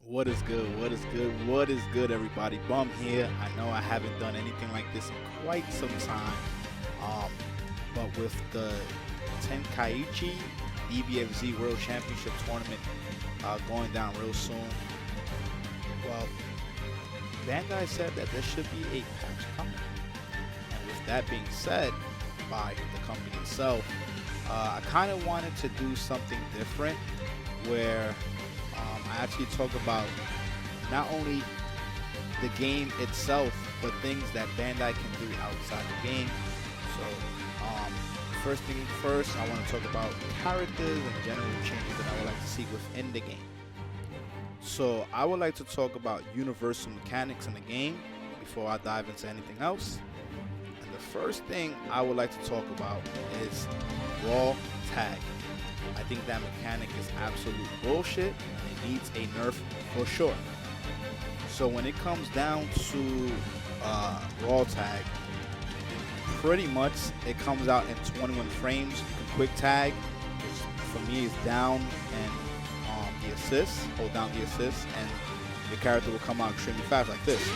What is good? What is good? What is good, everybody? Bum here. I know I haven't done anything like this in quite some time, um, but with the Tenkaichi DBFZ World Championship Tournament going down real soon, well, Bandai said that there should be a patch coming. And with that being said, by the company itself, I kind of wanted to do something different where I actually talk about not only the game itself, but things that Bandai can do outside the game. So, first thing first, I want to talk about characters and general changes that I would like to see within the game. So, I would like to talk about universal mechanics in the game before I dive into anything else. And the first thing I would like to talk about is raw tag. I think that mechanic is absolute bullshit and it needs a nerf for sure. So when it comes down to raw tag, pretty much it comes out in 21 frames. You can quick tag, which for me is down and the assist, hold down the assist, and your character will come out extremely fast like this.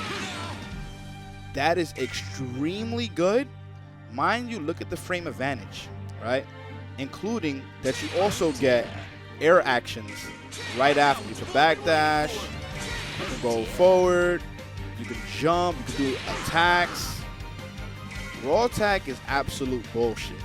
That is extremely good. Mind you, look at the frame advantage, right? Including that you also get air actions right after. You can backdash, you can go forward, you can jump, you can do attacks. Raw tag is absolute bullshit.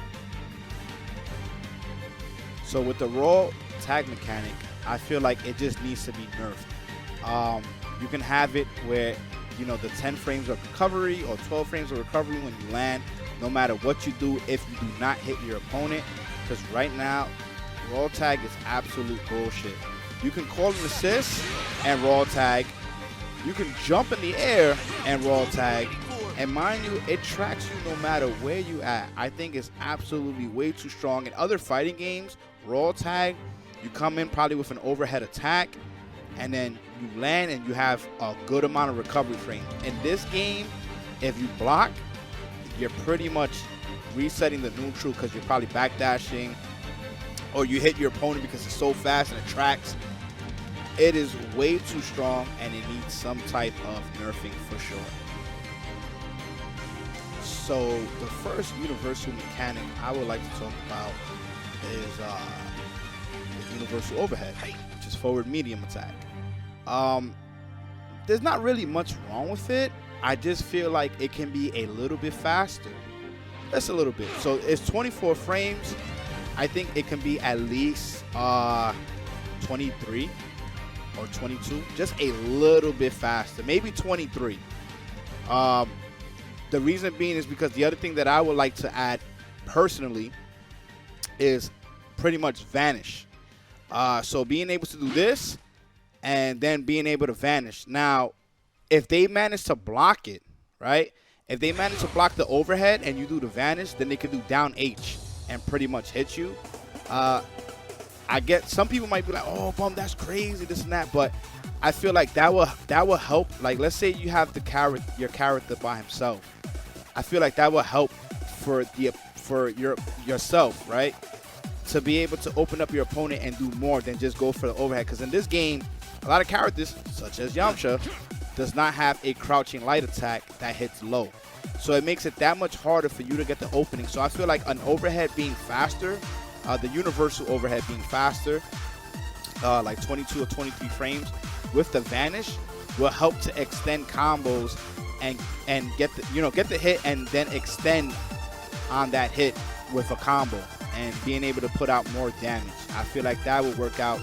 So with the raw tag mechanic, I feel like it just needs to be nerfed. You can have it where, you know, the 10 frames of recovery or 12 frames of recovery when you land, no matter what you do, if you do not hit your opponent. Because right now, raw tag is absolute bullshit. You can call an assist and raw tag. You can jump in the air and raw tag. And mind you, it tracks you no matter where you at. I think it's absolutely way too strong. In other fighting games, raw tag, you come in probably with an overhead attack, and then you land and you have a good amount of recovery frames. In this game, if you block, you're pretty much resetting the neutral because you're probably backdashing, or you hit your opponent because it's so fast and it tracks. It is way too strong and it needs some type of nerfing for sure. So the first universal mechanic I would like to talk about is the universal overhead, which is forward medium attack. There's not really much wrong with it. I just feel like it can be a little bit faster. Just a little bit. So it's 24 frames. I think it can be at least 23 or 22. Just a little bit faster. Maybe 23. The reason being is because the other thing that I would like to add personally is pretty much vanish. So being able to do this and then being able to vanish. Now, if they manage to block it, right? If they manage to block the overhead and you do the vanish, then they could do down H and pretty much hit you. I get some people might be like, "Oh, Bum, that's crazy, this and that," but I feel like that will help. Like, let's say you have your character by himself. I feel like that will help for yourself, right? To be able to open up your opponent and do more than just go for the overhead. Because in this game, a lot of characters, such as Yamcha, does not have a crouching light attack that hits low. So it makes it that much harder for you to get the opening. So I feel like an overhead being faster, the universal overhead being faster, like 22 or 23 frames with the vanish, will help to extend combos and get the hit and then extend on that hit with a combo and being able to put out more damage. I feel like that would work out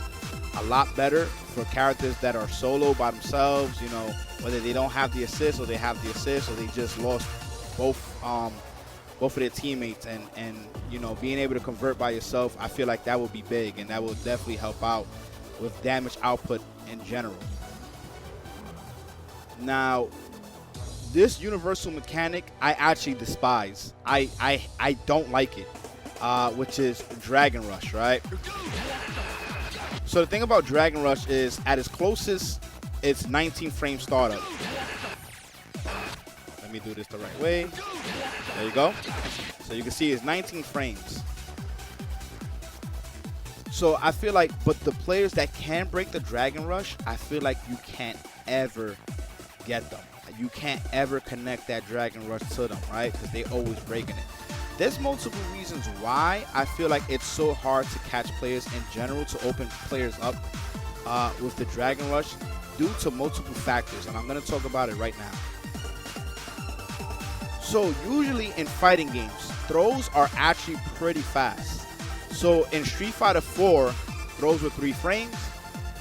a lot better for characters that are solo by themselves, you know, whether they don't have the assist or they have the assist or they just lost both of their teammates, and you know, being able to convert by yourself, I feel like that would be big and that will definitely help out with damage output in general. Now, this universal mechanic I actually despise. I don't like it, which is Dragon Rush, right? So the thing about Dragon Rush is, at its closest, it's 19 frame startup. Let me do this the right way. There you go. So you can see it's 19 frames. So I feel like, but the players that can break the Dragon Rush, I feel like you can't ever get them. You can't ever connect that Dragon Rush to them, right? Because they always breaking it. There's multiple reasons why I feel like it's so hard to catch players in general, to open players up with the Dragon Rush, due to multiple factors, and I'm going to talk about it right now. So usually in fighting games, throws are actually pretty fast. So in Street Fighter 4, throws were 3 frames,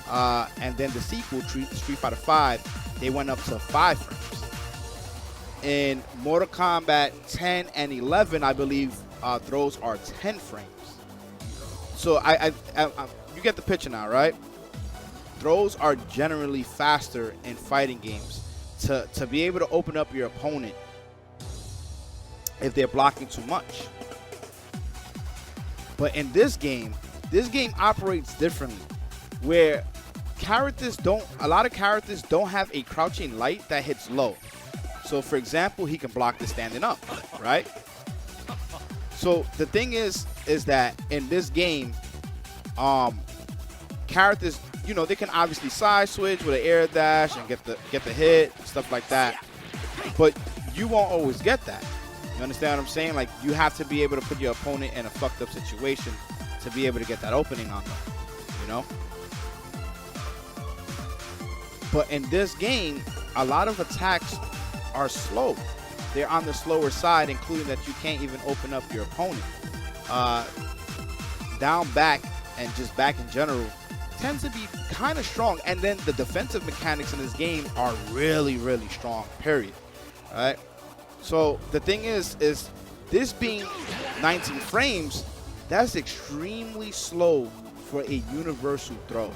and then the sequel, Street Fighter 5, they went up to 5 frames. In Mortal Kombat 10 and 11, I believe throws are 10 frames. So you get the picture now, right? Throws are generally faster in fighting games to be able to open up your opponent if they're blocking too much. But in this game operates differently, where a lot of characters don't have a crouching light that hits low. So for example, he can block this standing up, right? So the thing is that in this game, characters, you know, they can obviously side switch with an air dash and get the hit, stuff like that. But you won't always get that. You understand what I'm saying? Like, you have to be able to put your opponent in a fucked up situation to be able to get that opening on them, you know? But in this game, a lot of attacks are slow. They're on the slower side, including that you can't even open up your opponent. Down back and just back in general tends to be kind of strong, and then the defensive mechanics in this game are really, really strong, period. All right? So the thing is this being 19 frames, that's extremely slow for a universal throw,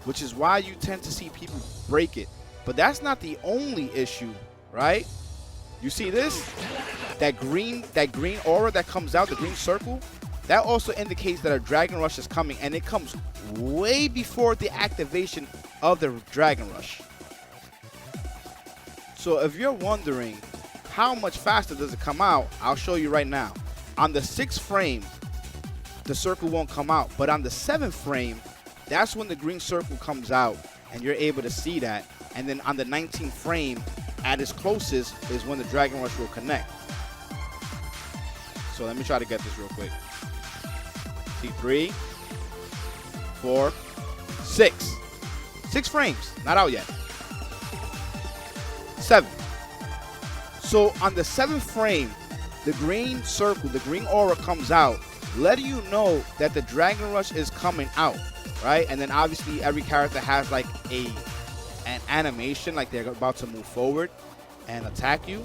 which is why you tend to see people break it. But that's not the only issue, right? You see this? That green aura that comes out, the green circle, that also indicates that a Dragon Rush is coming, and it comes way before the activation of the Dragon Rush. So if you're wondering how much faster does it come out, I'll show you right now. On the 6th frame, the circle won't come out, but on the 7th frame, that's when the green circle comes out, and you're able to see that. And then on the 19th frame, at its closest, is when the Dragon Rush will connect. So let me try to get this real quick. See, 3, 4, 6. 6 frames, not out yet. 7. So on the 7th frame, the green circle, the green aura comes out, letting you know that the Dragon Rush is coming out, right? And then obviously every character has like an animation, like they're about to move forward and attack you.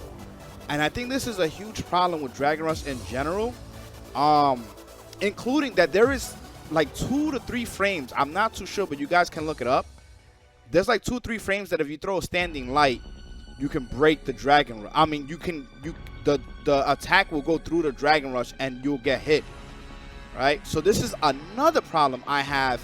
And I think this is a huge problem with Dragon Rush in general, including that there is like 2 to 3 frames. I'm not too sure, but you guys can look it up. There's like 2 or 3 frames that if you throw a standing light, you can break the Dragon Rush. I mean, the attack will go through the Dragon Rush and you'll get hit, right? So this is another problem I have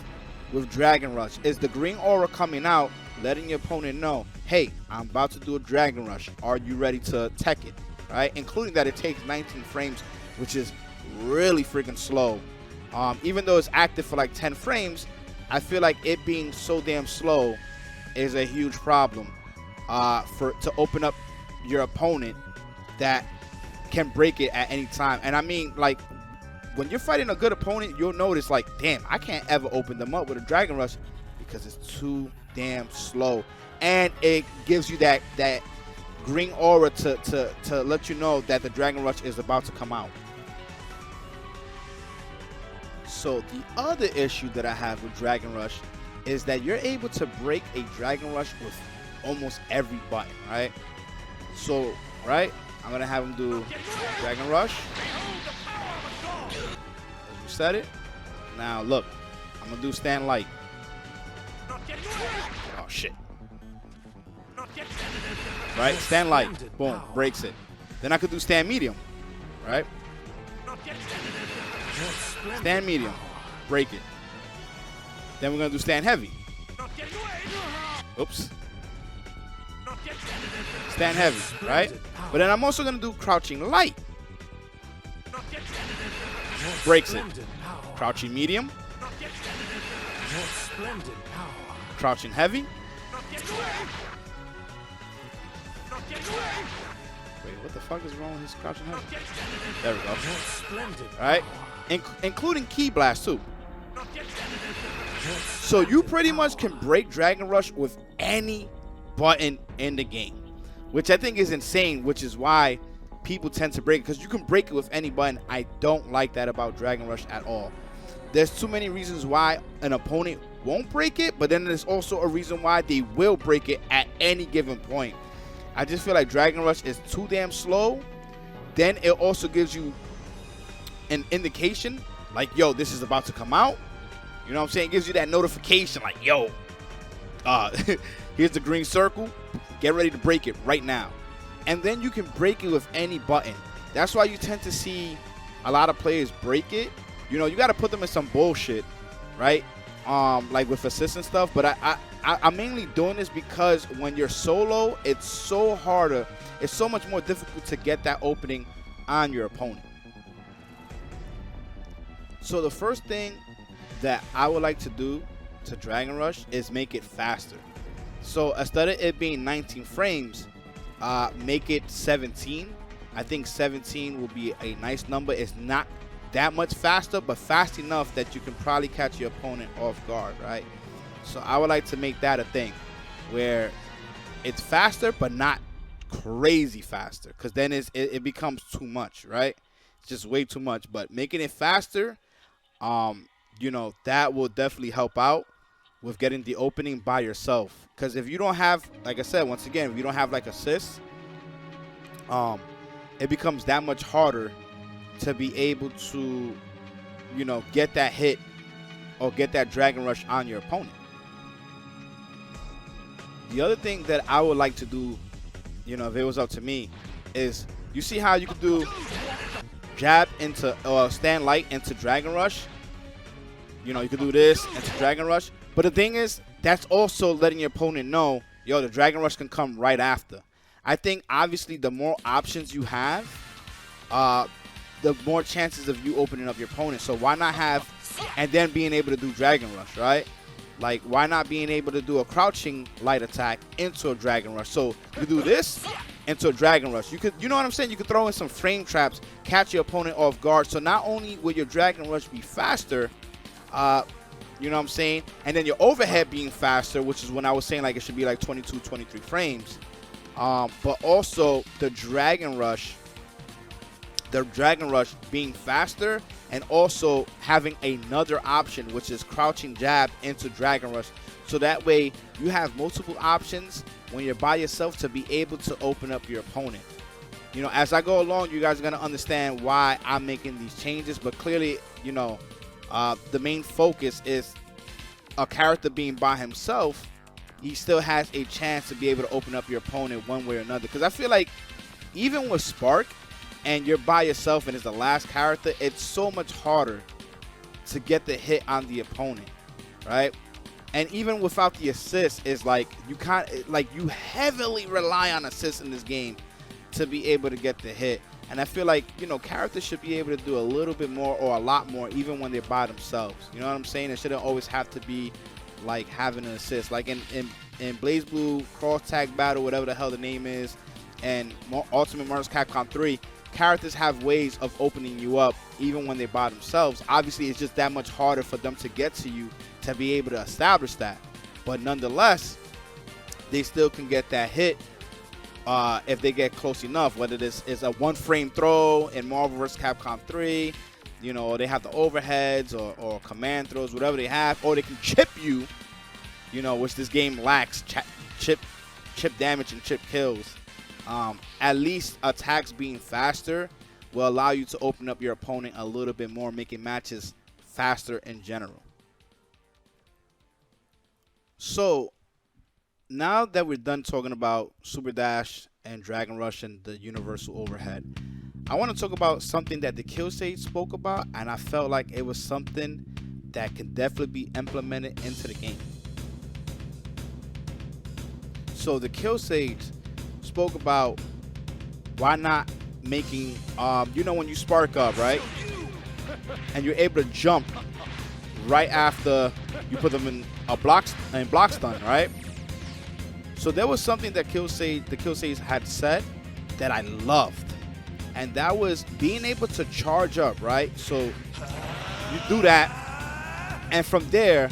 with Dragon Rush, is the green aura coming out, letting your opponent know, hey, I'm about to do a Dragon Rush. Are you ready to tech it, right? Including that it takes 19 frames, which is really freaking slow. Even though it's active for like 10 frames, I feel like it being so damn slow is a huge problem to open up your opponent that can break it at any time. And I mean, like, when you're fighting a good opponent, you'll notice, like, damn, I can't ever open them up with a Dragon Rush because it's too damn slow. And it gives you that green aura to let you know that the Dragon Rush is about to come out. So the other issue that I have with Dragon Rush is that you're able to break a Dragon Rush with almost every button, right? So, right, I'm gonna have him do Dragon Rush. As you said it. Now look, I'm gonna do stand light. Oh shit. Right, stand light, boom, breaks it. Then I could do stand medium, right? Stand medium, break it. Then we're gonna do stand heavy. Oops. Stand heavy, right? But then I'm also gonna do crouching light. Breaks it. Crouching medium. Crouching heavy. Wait, what the fuck is wrong with his crouching heavy? There we go. All right, including key blast too. So you pretty much can break Dragon Rush with any button in the game, which I think is insane, which is why people tend to break it, because you can break it with any button. I don't like that about Dragon Rush at all. There's too many reasons why an opponent won't break it, but then there's also a reason why they will break it at any given point. I just feel like Dragon Rush is too damn slow. Then it also gives you an indication like, yo, this is about to come out. You know what I'm saying? It gives you that notification like, yo, here's the green circle. Get ready to break it right now. And then you can break it with any button. That's why you tend to see a lot of players break it. You know, you got to put them in some bullshit, right? Like with assists and stuff. But I'm mainly doing this because when you're solo, it's so harder. It's so much more difficult to get that opening on your opponent. So the first thing that I would like to do to Dragon Rush is make it faster. So instead of it being 19 frames, make it 17. I think 17 will be a nice number. It's not that much faster, but fast enough that you can probably catch your opponent off guard, right? So I would like to make that a thing where it's faster, but not crazy faster, because then it becomes too much, right? It's just way too much. But making it faster, you know, that will definitely help out with getting the opening by yourself. Because if you don't have, like I said, once again, if you don't have like assists, it becomes that much harder to be able to, you know, get that hit or get that Dragon Rush on your opponent. The other thing that I would like to do, you know, if it was up to me, is you see how you could do jab into stand light into Dragon Rush. You know, you could do this into Dragon Rush. But the thing is, that's also letting your opponent know, yo, the Dragon Rush can come right after. I think, obviously, the more options you have, the more chances of you opening up your opponent. So why not have, and then being able to do Dragon Rush, right? Like, why not being able to do a crouching light attack into a Dragon Rush? So you do this into a Dragon Rush. You could, you know what I'm saying? You could throw in some frame traps, catch your opponent off guard. So not only will your Dragon Rush be faster, you know what I'm saying? And then your overhead being faster, which is when I was saying like it should be like 22, 23 frames. But also the Dragon Rush being faster, and also having another option, which is crouching jab into Dragon Rush. So that way you have multiple options when you're by yourself to be able to open up your opponent. You know, as I go along, you guys are going to understand why I'm making these changes. But clearly, you know, the main focus is a character being by himself. He still has a chance to be able to open up your opponent one way or another. Because I feel like even with Spark, and you're by yourself and it's the last character, it's so much harder to get the hit on the opponent, right? And even without the assist, is like you you heavily rely on assists in this game to be able to get the hit. And I feel like, you know, characters should be able to do a little bit more or a lot more even when they're by themselves. You know what I'm saying? It shouldn't always have to be like having an assist. Like in BlazBlue Cross Tag Battle, whatever the hell the name is, and Ultimate Marvel Capcom 3, characters have ways of opening you up even when they're by themselves. Obviously, it's just that much harder for them to get to you to be able to establish that. But nonetheless, they still can get that hit if they get close enough, whether this is a one-frame throw in Marvel vs. Capcom 3, you know, or they have the overheads or command throws, whatever they have, or they can chip you, you know, which this game lacks, chip damage and chip kills. At least attacks being faster will allow you to open up your opponent a little bit more, making matches faster in general. So now that we're done talking about Super Dash and Dragon Rush and the universal overhead, I want to talk about something that the Kill Sage spoke about, and I felt like it was something that can definitely be implemented into the game. So the Kill Sage spoke about why not making, you know, when you spark up, right, and you're able to jump right after you put them in a block stun, right? So there was something that the Killsays had said that I loved, and that was being able to charge up, right? So you do that, and from there,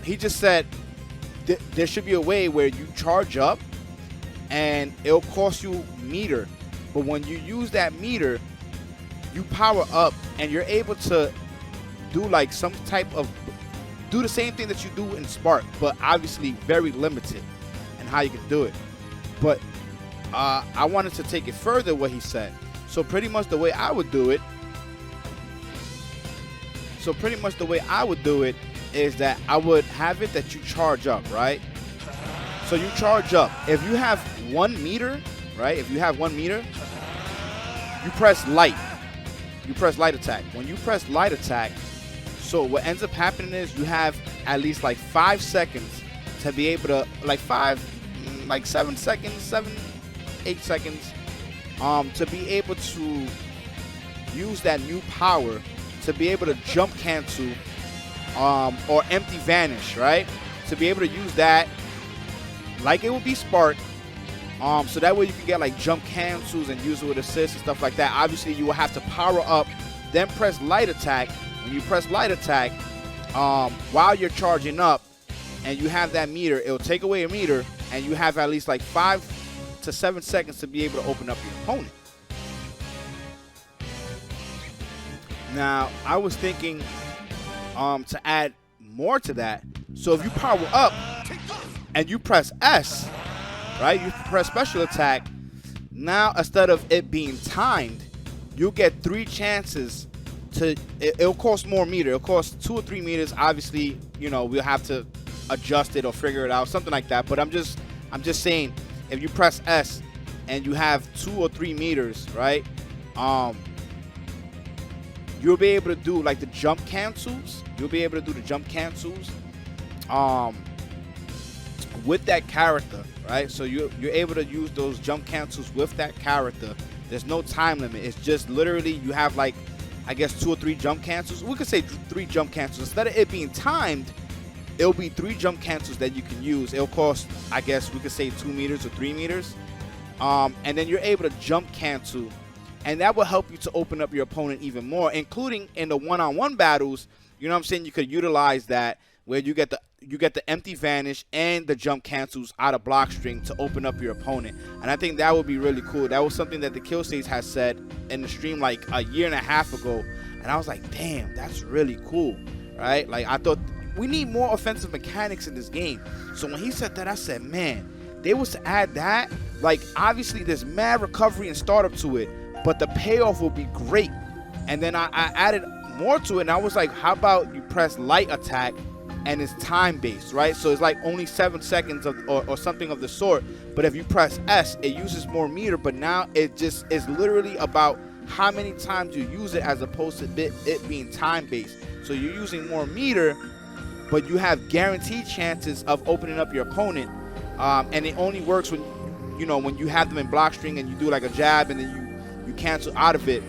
he just said there should be a way where you charge up, and it'll cost you meter, but when you use that meter, you power up, and you're able to do like some type of do the same thing that you do in Spark, but obviously very limited in how you can do it. But I wanted to take it further what he said. So pretty much the way I would do it is that I would have it that you charge up, right? So you charge up. If you have 1 meter, right? If you have 1 meter, you press light. You press light attack. When you press light attack, so what ends up happening is you have at least like 5 seconds to be able to, like 7 seconds, 8 seconds, to be able to use that new power to be able to jump cancel or empty vanish, right? To be able to use that like it would be Spark, so that way you can get like jump cancels and use it with assist and stuff like that. Obviously you will have to power up, then press light attack. When you press light attack, while you're charging up and you have that meter, it'll take away a meter, and you have at least like 5 to 7 seconds to be able to open up your opponent. Now, I was thinking to add more to that. So if you power up and you press S, right, you press special attack, now instead of it being timed, you'll get 3 chances to, it'll cost more meter. It'll cost 2 or 3 meters. Obviously, you know, we'll have to adjust it or figure it out, something like that. But I'm just saying, if you press S and you have 2 or 3 meters, right, you'll be able to do like the jump cancels. You'll be able to do the jump cancels with that character, right? So you're able to use those jump cancels with that character. There's no time limit. It's just literally you have like, I guess 2 or 3 jump cancels. We could say 3 jump cancels. Instead of it being timed, it'll be 3 jump cancels that you can use. It'll cost, I guess we could say 2 meters or 3 meters. And then you're able to jump cancel. And that will help you to open up your opponent even more, including in the one-on-one battles. You know what I'm saying? You could utilize that where you get the empty vanish and the jump cancels out of block string to open up your opponent. And I think that would be really cool. That was something that the Killsays has said in the stream like a year and a half ago. And I was like, damn, that's really cool, right? Like, I thought we need more offensive mechanics in this game. So when he said that, I said, man, they was to add that. Like, obviously there's mad recovery and startup to it, but the payoff will be great. And then I added more to it, and I was like, how about you press light attack and it's time based, right? So it's like only 7 seconds or something of the sort. But if you press S, it uses more meter, but now it just is literally about how many times you use it as opposed to it being time based. So you're using more meter, but you have guaranteed chances of opening up your opponent. And it only works when when you have them in block string and you do like a jab and then you cancel out of it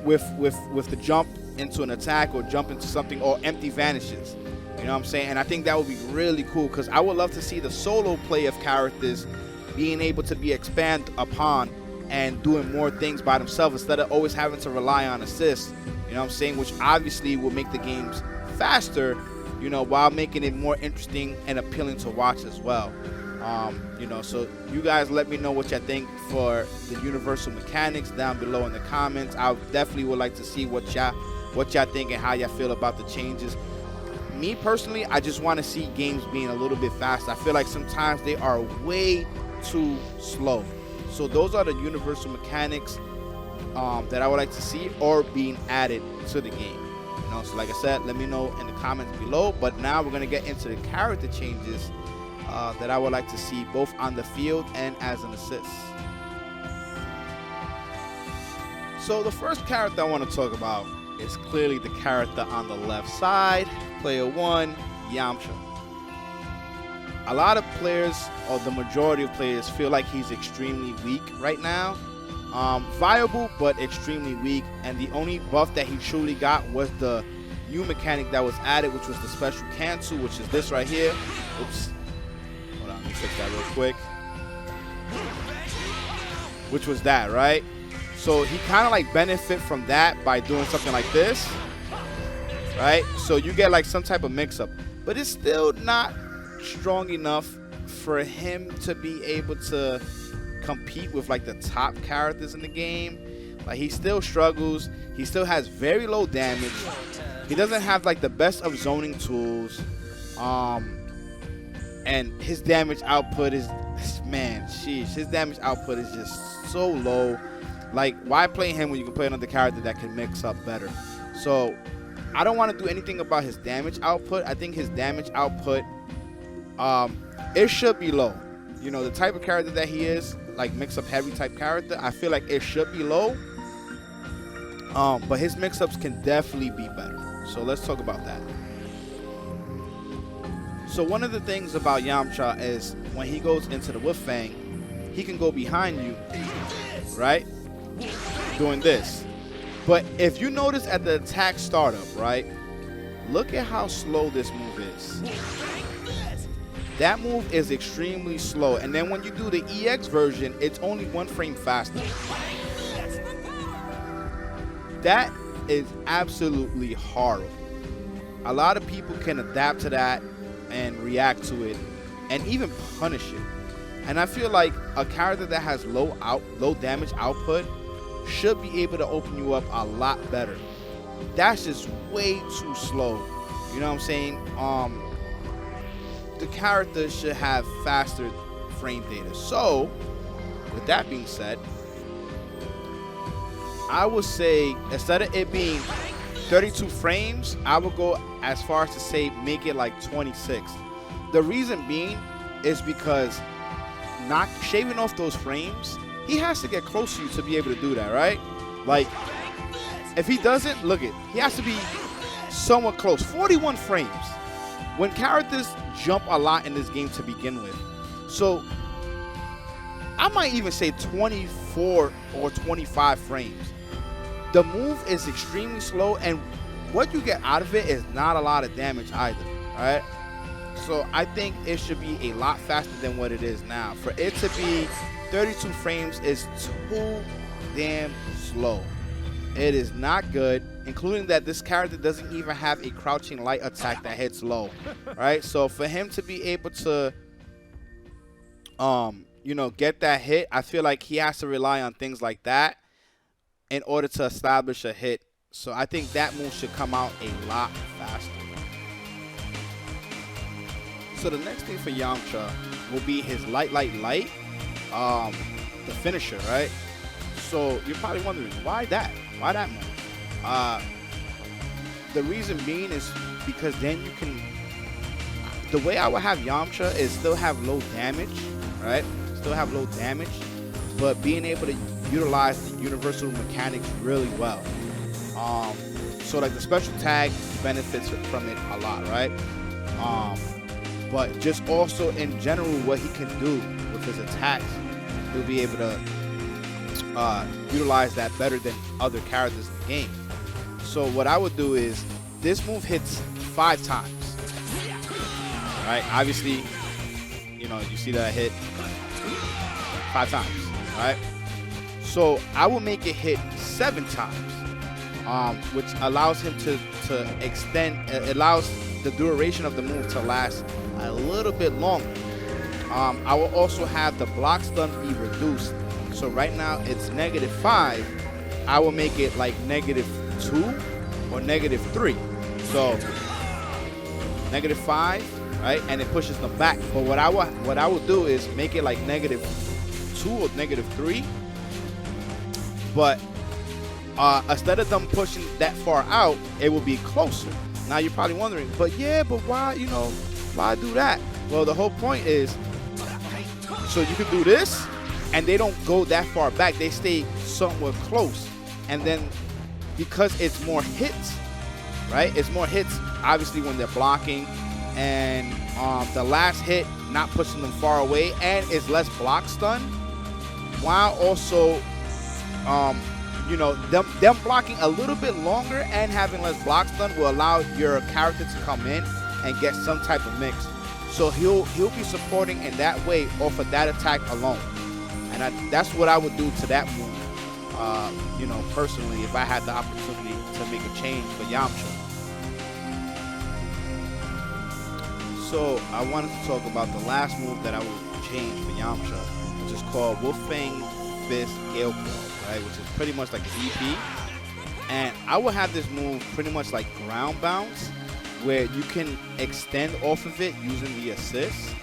with the jump into an attack or jump into something or empty vanishes. You know what I'm saying? And I think that would be really cool because I would love to see the solo play of characters being able to be expanded upon and doing more things by themselves instead of always having to rely on assists. You know what I'm saying? Which obviously will make the games faster, while making it more interesting and appealing to watch as well. So you guys let me know what y'all think for the universal mechanics down below in the comments. I definitely would like to see what y'all think and how y'all feel about the changes. Me personally, I just want to see games being a little bit faster. I feel like sometimes they are way too slow. So those are the universal mechanics that I would like to see or being added to the game. So like I said, let me know in the comments below. But now we're going to get into the character changes that I would like to see both on the field and as an assist. So the first character I want to talk about is clearly the character on the left side, player 1, Yamcha. A lot of players, or the majority of players, feel like he's extremely weak right now. Viable, but extremely weak. And the only buff that he truly got was the new mechanic that was added, which was the special cancel, which is this right here. Oops. Hold on, let me fix that real quick. Which was that, right? So he kind of like benefit from that by doing something like this, right? So you get like some type of mix-up, but it's still not strong enough for him to be able to compete with like the top characters in the game. Like, he still struggles. He still has very low damage. He doesn't have like the best of zoning tools, and his damage output is, man, sheesh, his damage output is just so low. Like, why play him when you can play another character that can mix up better? So I don't want to do anything about his damage output. I think his damage output, it should be low. You know, the type of character that he is, like mix-up heavy type character, I feel like it should be low. But his mix-ups can definitely be better. So let's talk about that. So one of the things about Yamcha is when he goes into the Wolf Fang, he can go behind you, right? Doing this. But if you notice at the attack startup, right? Look at how slow this move is. That move is extremely slow. And then when you do the EX version, it's only 1 frame faster. That is absolutely horrible. A lot of people can adapt to that and react to it and even punish it. And I feel like a character that has low damage output should be able to open you up a lot better. That's just way too slow. You know what I'm saying? The character should have faster frame data. So, with that being said, I would say instead of it being 32 frames, I would go as far as to say make it like 26. The reason being is because not shaving off those frames, he has to get close to you to be able to do that, right? Like, if he doesn't, look it, he has to be somewhat close. 41 frames. When characters jump a lot in this game to begin with, so I might even say 24 or 25 frames. The move is extremely slow, and what you get out of it is not a lot of damage either, all right? So I think it should be a lot faster than what it is now. For it to be 32 frames is too damn slow. It is not good, including that this character doesn't even have a crouching light attack that hits low, right? So for him to be able to, you know, get that hit, I feel like he has to rely on things like that in order to establish a hit. So I think that move should come out a lot faster. So the next thing for Yamcha will be his light, the finisher, right? So you're probably wondering, why that? Why that move? The reason being is because then you can, the way I would have Yamcha is still have low damage, right? Still have low damage, but being able to utilize the universal mechanics really well. So like the special tag benefits from it a lot, right? But just also in general what he can do with his attacks, he'll be able to utilize that better than other characters in the game. So what I would do is this move hits 5 times, right? Obviously, you know, you see that hit 5 times, right? So I will make it hit 7 times, which allows him to extend, it allows the duration of the move to last a little bit longer. I will also have the block stun be reduced. So right now it's -5. I will make it like -2 or -3. So -5, right? And it pushes them back. But what I would do is make it like -2 or -3. But instead of them pushing that far out, it will be closer. Now you're probably wondering, but why, you know, why do that? Well, the whole point is so you can do this and they don't go that far back. They stay somewhat close. And then because it's more hits, right? It's more hits, obviously, when they're blocking. And the last hit, not pushing them far away. And it's less block stun, while also you know, them blocking a little bit longer and having less blocks done will allow your character to come in and get some type of mix. So he'll be supporting in that way off of that attack alone. And that's what I would do to that move, you know, personally, if I had the opportunity to make a change for Yamcha. So I wanted to talk about the last move that I would change for Yamcha, which is called Wolfang Fist Gale Claw, right? Which is pretty much like an EP. And I would have this move pretty much like ground bounce, where you can extend off of it using the assist.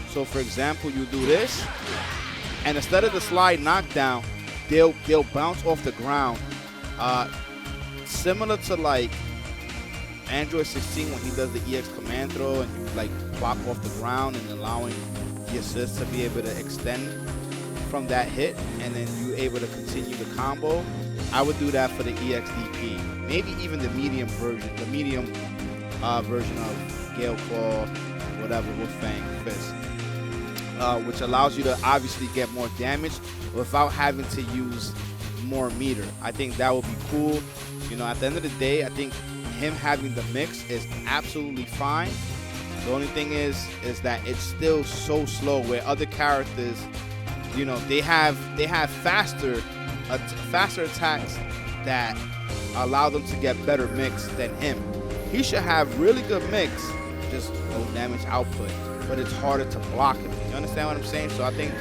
So for example, you do this, and instead of the slide knockdown, they'll bounce off the ground, similar to like Android 16 when he does the EX command throw and you like flop off the ground and allowing the assist to be able to extend from that hit, and then you're able to continue the combo. I would do that for the EXDP, maybe even the medium version, version of Gale Claw, whatever, Wolfang Fist, which allows you to obviously get more damage without having to use more meter. I think that would be cool. You know, at the end of the day, I think him having the mix is absolutely fine. The only thing is that it's still so slow, where other characters, you know, they have faster attacks that allow them to get better mix than him. He should have really good mix, just low damage output, but it's harder to block him. You understand what I'm saying? So I think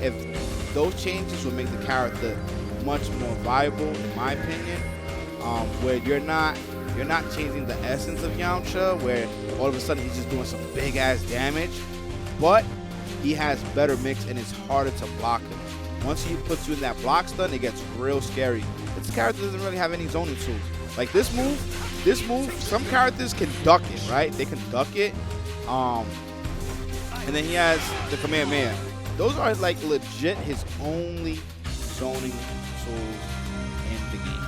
if those changes would make the character much more viable, in my opinion, where you're not changing the essence of Yamcha, where all of a sudden he's just doing some big ass damage, but he has better mix and it's harder to block him. Once he puts you in that block stun, it gets real scary. This character doesn't really have any zoning tools. Like this move, some characters can duck it, right? They can duck it. And then he has the Kamehameha. Those are like legit his only zoning tools in the game,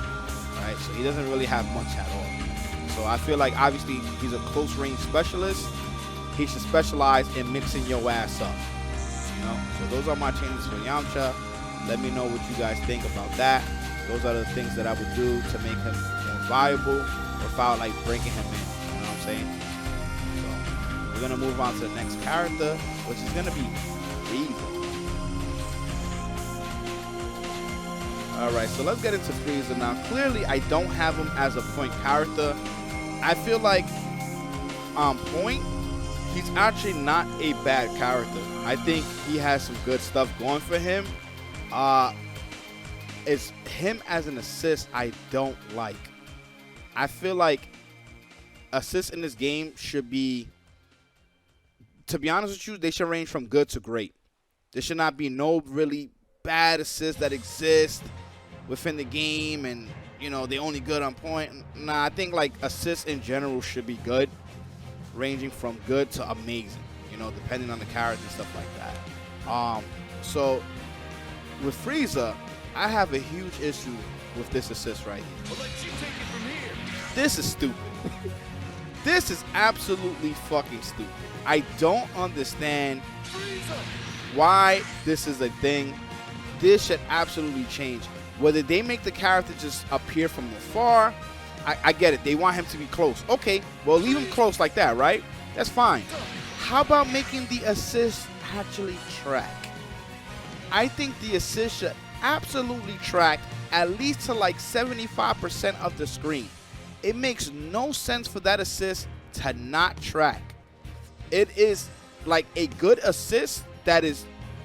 right? So he doesn't really have much at all. So I feel like obviously he's a close range specialist. He should specialize in mixing your ass up. You know? So those are my changes for Yamcha. Let me know what you guys think about that. Those are the things that I would do to make him more viable without like breaking him in. You know what I'm saying? So we're gonna move on to the next character, which is gonna be Frieza. Alright, so let's get into Frieza now. Clearly I don't have him as a point character. I feel like on point, he's actually not a bad character. I think he has some good stuff going for him. It's him as an assist I don't like. I feel like assists in this game should be, to be honest with you, they should range from good to great. There should not be no really bad assists that exist within the game and, you know, they only good on point. Nah, I think like assists in general should be good, ranging from good to amazing, you know, depending on the character and stuff like that. So with Frieza, I have a huge issue with this assist right here. This is stupid. This is absolutely fucking stupid. I don't understand why this is a thing. This should absolutely change. Whether they make the character just appear from afar, I get it. They want him to be close. Okay, well, leave him close like that, right? That's fine. How about making the assist actually track? I think the assist should absolutely track at least to like 75% of the screen. It makes no sense for that assist to not track. It is like a good assist that is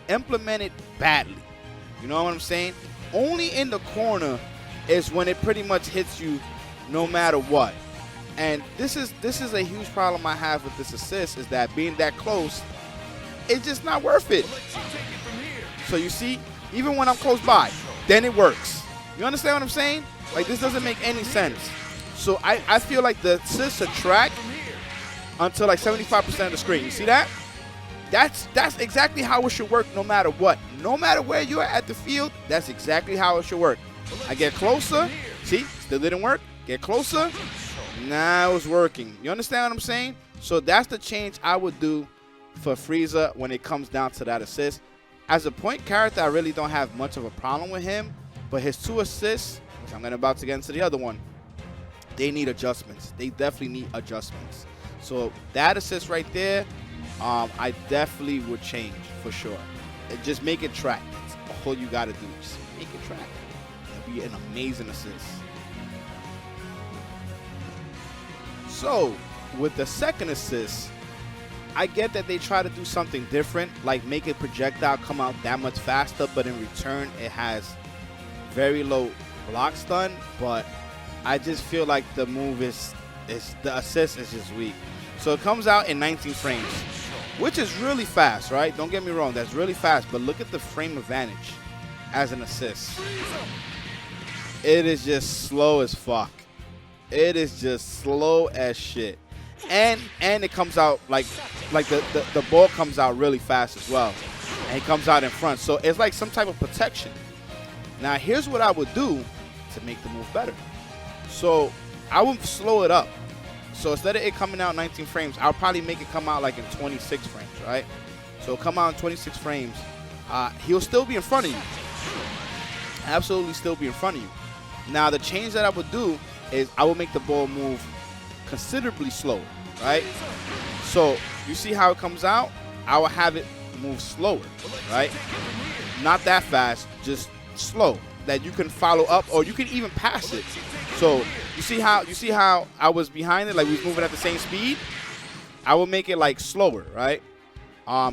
implemented badly. You know what I'm saying? Only in the corner is when it pretty much hits you no matter what. And this is a huge problem I have with this assist, is that being that close, it's just not worth it. So you see, even when I'm close by, then it works. You understand what I'm saying? Like, this doesn't make any sense. So I feel like the assist should track until like 75% of the screen. You see that? That's exactly how it should work no matter what. No matter where you are at the field, that's exactly how it should work. I get closer. See? Still didn't work. Get closer. Now it's working. You understand what I'm saying? So that's the change I would do for Frieza when it comes down to that assist. As a point character, I really don't have much of a problem with him. But his 2 assists, which I'm about to get into the other one, they need adjustments. They definitely need adjustments. So that assist right there, I definitely would change for sure. Just make it track. That's all you got to do. Just make it track. That'd be an amazing assist. So with the second assist, I get that they try to do something different, like make a projectile come out that much faster, but in return it has very low block stun. But I just feel like the move is the assist is just weak. So it comes out in 19 frames, which is really fast, right? Don't get me wrong, that's really fast, but look at the frame advantage as an assist. It is just slow as fuck. It is just slow as shit. And it comes out like the ball comes out really fast as well. And it comes out in front. So it's like some type of protection. Now here's what I would do to make the move better. So I would slow it up. So instead of it coming out 19 frames, I'll probably make it come out like in 26 frames, right? So come out in 26 frames. He'll still be in front of you. Absolutely still be in front of you. Now the change that I would do is I will make the ball move considerably slower, right? So you see how it comes out? I will have it move slower, right? Not that fast, just slow, that you can follow up, or you can even pass it. So you see how I was behind it, like we was moving at the same speed? I will make it like slower, right?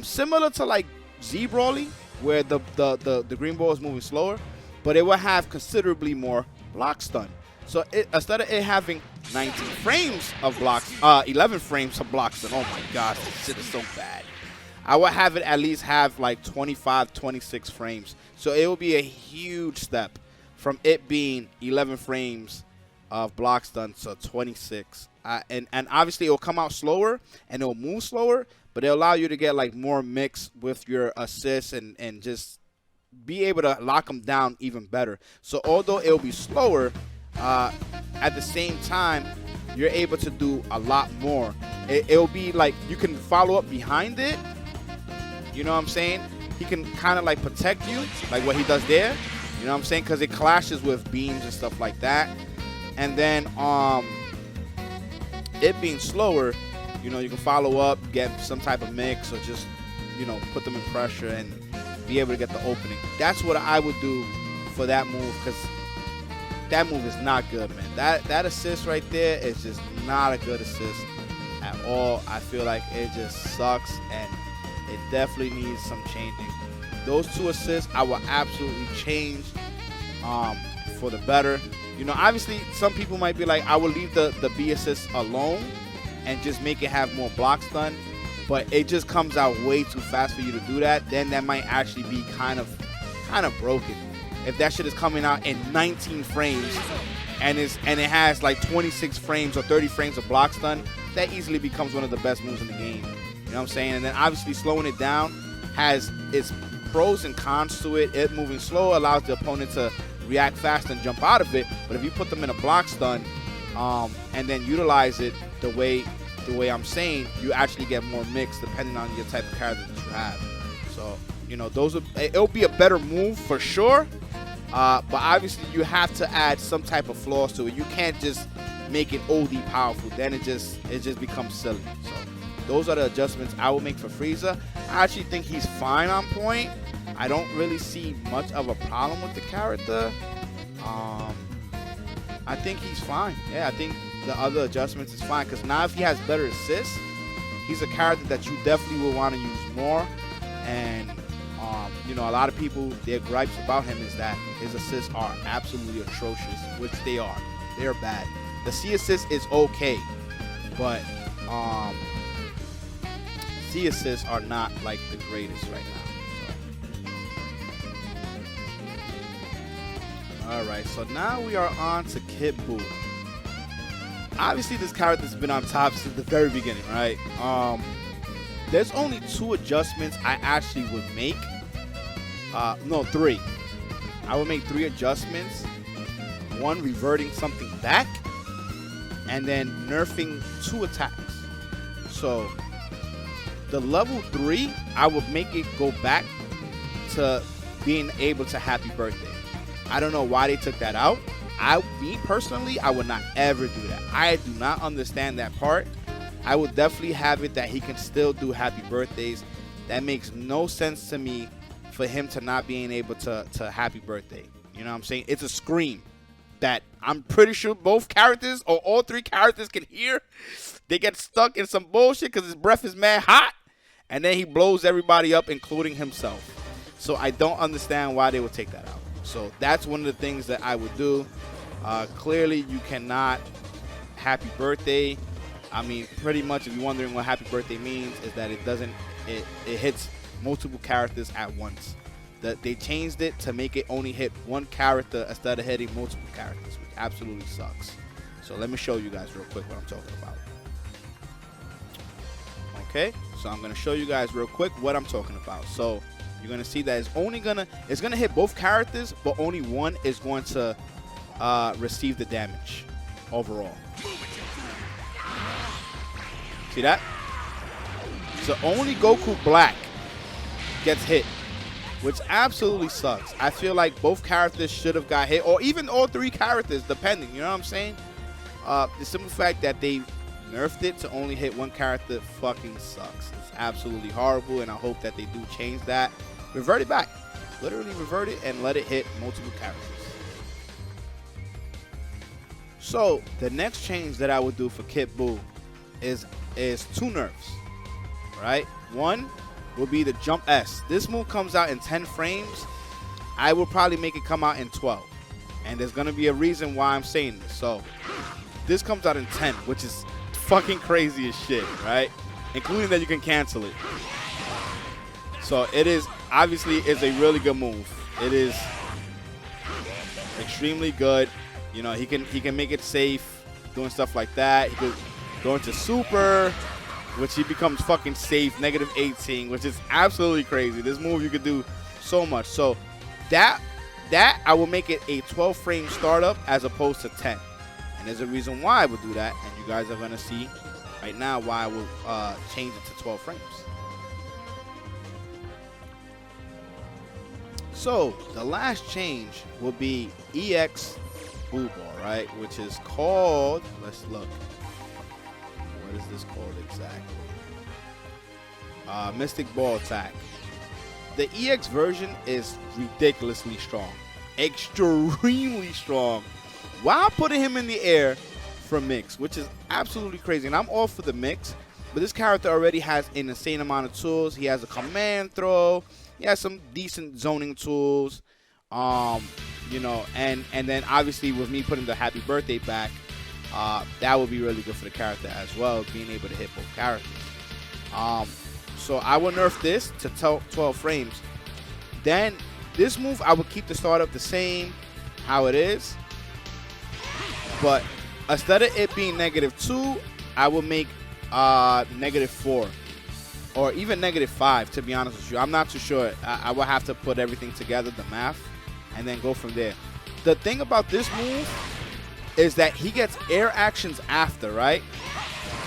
Similar to like Z-Brawly, where the green ball is moving slower, but it will have considerably more block stun. So instead of it having 19 frames of blocks, 11 frames of block stun, oh my gosh, this shit is so bad. I would have it at least have like 25, 26 frames. So it will be a huge step from it being 11 frames of block stun to 26. And obviously it will come out slower and it will move slower, but it'll allow you to get like more mix with your assists and just be able to lock them down even better. So although it'll be slower, at the same time, you're able to do a lot more. It'll be like you can follow up behind it. You know what I'm saying? He can kind of like protect you, like what he does there. You know what I'm saying? Because it clashes with beams and stuff like that. And then it being slower, you know, you can follow up, get some type of mix, or just, you know, put them in pressure and be able to get the opening. That's what I would do for that move, because that move is not good, man. That assist right there is just not a good assist at all. I feel like it just sucks, and it definitely needs some changing. Those 2 assists, I will absolutely change for the better. You know, obviously, some people might be like, I will leave the B assist alone and just make it have more block stun, but it just comes out way too fast for you to do that. Then that might actually be kind of broken. If that shit is coming out in 19 frames and it has like 26 frames or 30 frames of block stun, that easily becomes one of the best moves in the game. You know what I'm saying? And then obviously slowing it down has its pros and cons to it. It moving slow allows the opponent to react fast and jump out of it. But if you put them in a block stun and then utilize it the way I'm saying, you actually get more mix depending on your type of character that you have. So, you know, it'll be a better move for sure. But obviously you have to add some type of flaws to it. You can't just make it OD powerful. Then it just becomes silly. So those are the adjustments I will make for Frieza. I actually think he's fine on point. I don't really see much of a problem with the character. I think he's fine. Yeah, I think the other adjustments is fine, because now if he has better assists, he's a character that you definitely will want to use more. And you know, a lot of people, their gripes about him is that his assists are absolutely atrocious, which they are. They're bad. The C assist is okay, but C assists are not like the greatest right now. So. Alright, so now we are on to Kid Buu. Obviously this character's been on top since the very beginning, right? There's only 2 adjustments I actually would make. No, 3. I would make 3 adjustments. 1, reverting something back, and then nerfing 2 attacks. So the level 3, I would make it go back to being able to happy birthday. I don't know why they took that out. Me personally, I would not ever do that. I do not understand that part. I would definitely have it that he can still do happy birthdays. That makes no sense to me for him to not being able to happy birthday. You know what I'm saying? It's a scream that I'm pretty sure both characters or all three characters can hear. They get stuck in some bullshit because his breath is mad hot. And then he blows everybody up, including himself. So I don't understand why they would take that out. So that's one of the things that I would do. Clearly, you cannot happy birthday. I mean, pretty much if you're wondering what happy birthday means is that it hits multiple characters at once. They changed it to make it only hit one character instead of hitting multiple characters, which absolutely sucks. So let me show you guys real quick what I'm talking about. Okay, so I'm gonna show you guys real quick what I'm talking about. So you're gonna see that it's gonna hit both characters, but only one is going to receive the damage overall. See that? So only Goku Black gets hit, which absolutely sucks. I feel like both characters should have got hit, or even all three characters, depending. You know what I'm saying? The simple fact that they nerfed it to only hit one character fucking sucks. It's absolutely horrible, and I hope that they do change that. Revert it back. Literally revert it and let it hit multiple characters. So the next change that I would do for Kid Buu is two nerfs. Right? One will be the Jump S. This move comes out in 10 frames. I will probably make it come out in 12. And there's going to be a reason why I'm saying this. So this comes out in 10, which is fucking crazy as shit, right? Including that you can cancel it. So it is, obviously, it's a really good move. It is extremely good. You know, he can make it safe, doing stuff like that. He could go into super, which he becomes fucking safe, -18, which is absolutely crazy. This move you could do so much. So that I will make it a 12 frame startup as opposed to 10. And there's a reason why I would do that, and you guys are gonna see right now why I will change it to 12 frames. So the last change will be EX Buu Ball, right? Which is called, let's look. What is this called exactly? Mystic Ball Attack. The EX version is ridiculously strong. Extremely strong. While putting him in the air for mix, which is absolutely crazy. And I'm all for the mix, but this character already has an insane amount of tools. He has a command throw. He has some decent zoning tools. You know, and then obviously with me putting the happy birthday back, that would be really good for the character as well, being able to hit both characters. So I will nerf this to 12 frames. Then this move, I would keep the startup the same, how it is. But instead of it being -2, I will make -4. Or even -5, to be honest with you. I'm not too sure. I will have to put everything together, the math, and then go from there. The thing about this move is that he gets air actions after, right?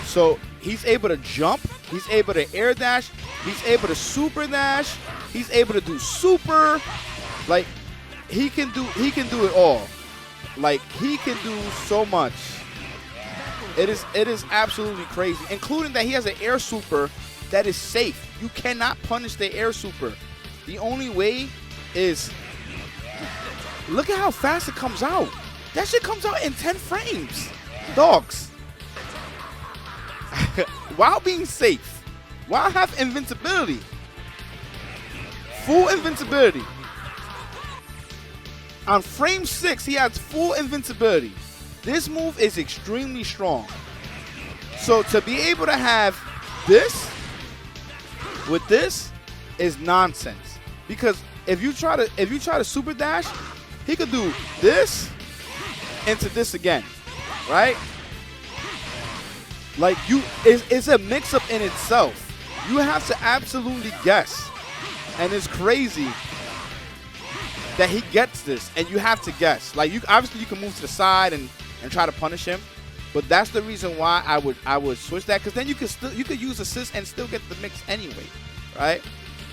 So he's able to jump, he's able to air dash, he's able to super dash, he's able to do super. Like he can do it all. Like he can do so much. It is absolutely crazy, including that he has an air super that is safe. You cannot punish the air super. The only way is, look at how fast it comes out. That shit comes out in 10 frames. Dogs. While being safe. While have invincibility. Full invincibility. On frame 6, he has full invincibility. This move is extremely strong. So to be able to have this with this is nonsense. Because if you try to super dash, he could do this into this again, right? Like it's a mix-up in itself. You have to absolutely guess, and it's crazy that he gets this, and you have to guess. Like obviously you can move to the side and try to punish him, but that's the reason why I would switch that, because then you could use assist and still get the mix anyway, right?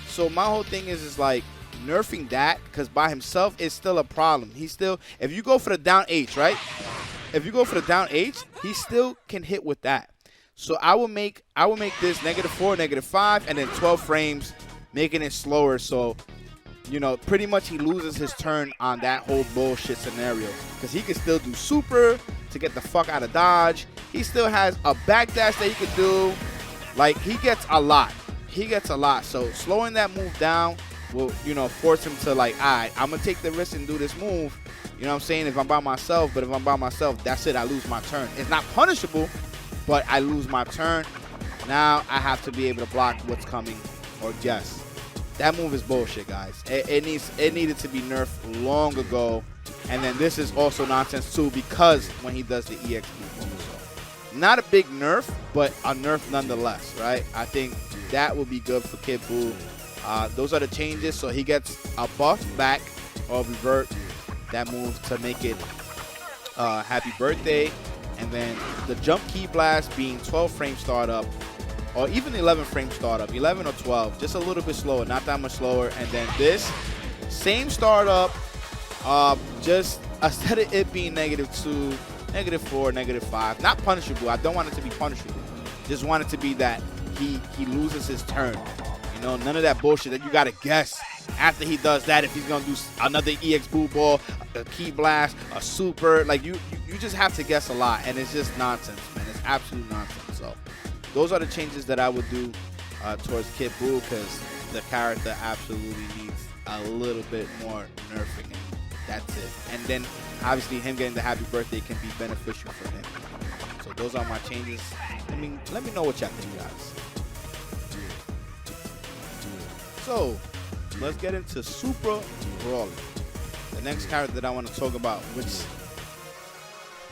So my whole thing is like nerfing that, because by himself it's still a problem. He's still, if you go for the down H, right? If you go for the down H, he still can hit with that. So I will make this -4, -5, and then 12 frames, making it slower. So, you know, pretty much he loses his turn on that whole bullshit scenario, because he can still do super to get the fuck out of dodge. He still has a backdash that he can do. Like, he gets a lot. He gets a lot. So slowing that move down will, you know, force him to, like, all right, I'm gonna take the risk and do this move. You know what I'm saying? If I'm by myself, but if I'm by myself, that's it. I lose my turn. It's not punishable, but I lose my turn. Now I have to be able to block what's coming or guess. That move is bullshit, guys. It needed to be nerfed long ago. And then this is also nonsense too, because when he does the EX move also. Not a big nerf, but a nerf nonetheless, right? I think that will be good for Kid Buu. Those are the changes. So he gets a buff back or revert that move to make it happy birthday. And then the jump key blast being 12 frame startup, or even 11 frame startup, 11 or 12, just a little bit slower, not that much slower. And then this same startup, just instead of it being -2, -4, -5, not punishable. I don't want it to be punishable. Just want it to be that he loses his turn. You know, none of that bullshit that you gotta guess after he does that if he's gonna do another EX Buu ball, a key blast, a super. Like, you just have to guess a lot, and it's just nonsense, man. It's absolute nonsense. So those are the changes that I would do towards Kid Buu, because the character absolutely needs a little bit more nerfing, and that's it. And then obviously him getting the happy birthday can be beneficial for him. So those are my changes. I mean, let me know what y'all think, guys. So let's get into Super Brawling, the next character that I want to talk about, which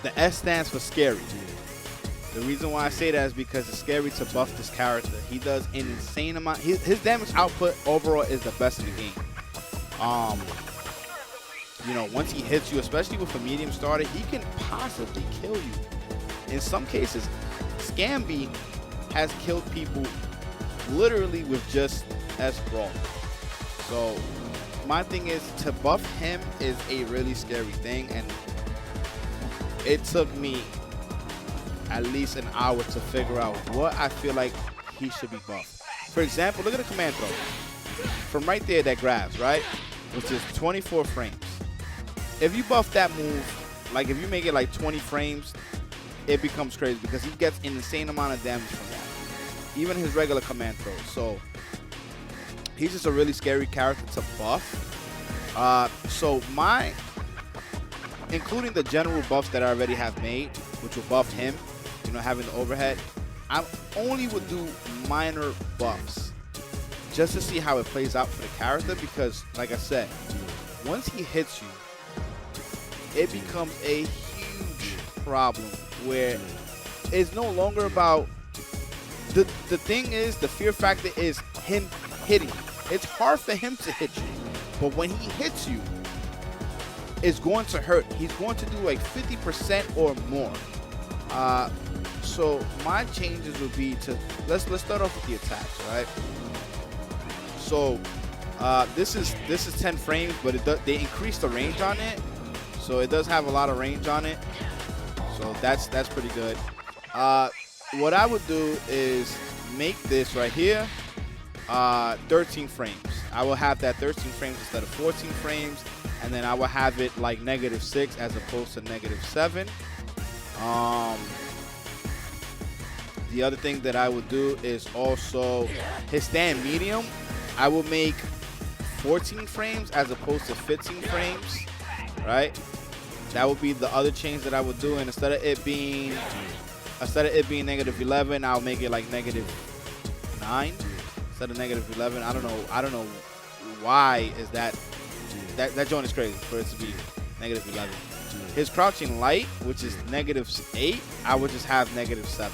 the S stands for Scary. The reason why I say that is because it's scary to buff this character. He does an insane amount. His damage output overall is the best in the game. You know, once he hits you, especially with a medium starter, he can possibly kill you. In some cases, Scamby has killed people literally with just S Brawl. So my thing is, to buff him is a really scary thing, and it took me at least an hour to figure out what I feel like he should be buffed. For example, look at the command throw. From right there, that grabs, right? Which is 24 frames. If you buff that move, like if you make it like 20 frames, it becomes crazy, because he gets an insane amount of damage from that. Even his regular command throws. So he's just a really scary character to buff. So including the general buffs that I already have made, which will buff him, you know, having the overhead, I only would do minor buffs just to see how it plays out for the character, because like I said, once he hits you, it becomes a huge problem where it's no longer about the thing is, the fear factor is him hitting. It's hard for him to hit you, but when he hits you, it's going to hurt. He's going to do like 50% or more. So my changes would be to let's start off with the attacks, right? So this is 10 frames, but they increased the range on it, so it does have a lot of range on it. So that's pretty good. What I would do is make this right here 13 frames. I will have that 13 frames instead of 14 frames, and then I will have it like -6 as opposed to -7. The other thing that I would do is also his stand medium. I will make 14 frames as opposed to 15 frames, right? That would be the other change that I would do, and instead of it being -11, I'll make it like -9 instead of -11. I don't know why is that joint is crazy for it to be -11. His crouching light, which is -8, I would just have -7.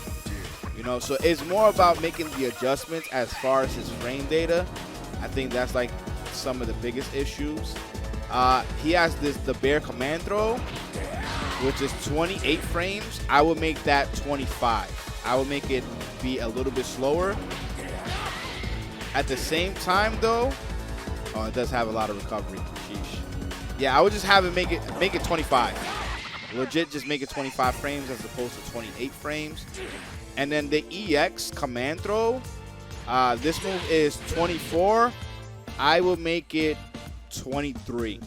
You know, so it's more about making the adjustments as far as his frame data. I think that's like some of the biggest issues. He has the bear command throw, which is 28 frames. I will make that 25. I will make it be a little bit slower. At the same time, though, Oh, it does have a lot of recovery. Sheesh. Yeah, I would just have it make it 25. Legit, just make it 25 frames as opposed to 28 frames. And then the EX command throw. This move is 24. I will make it 23.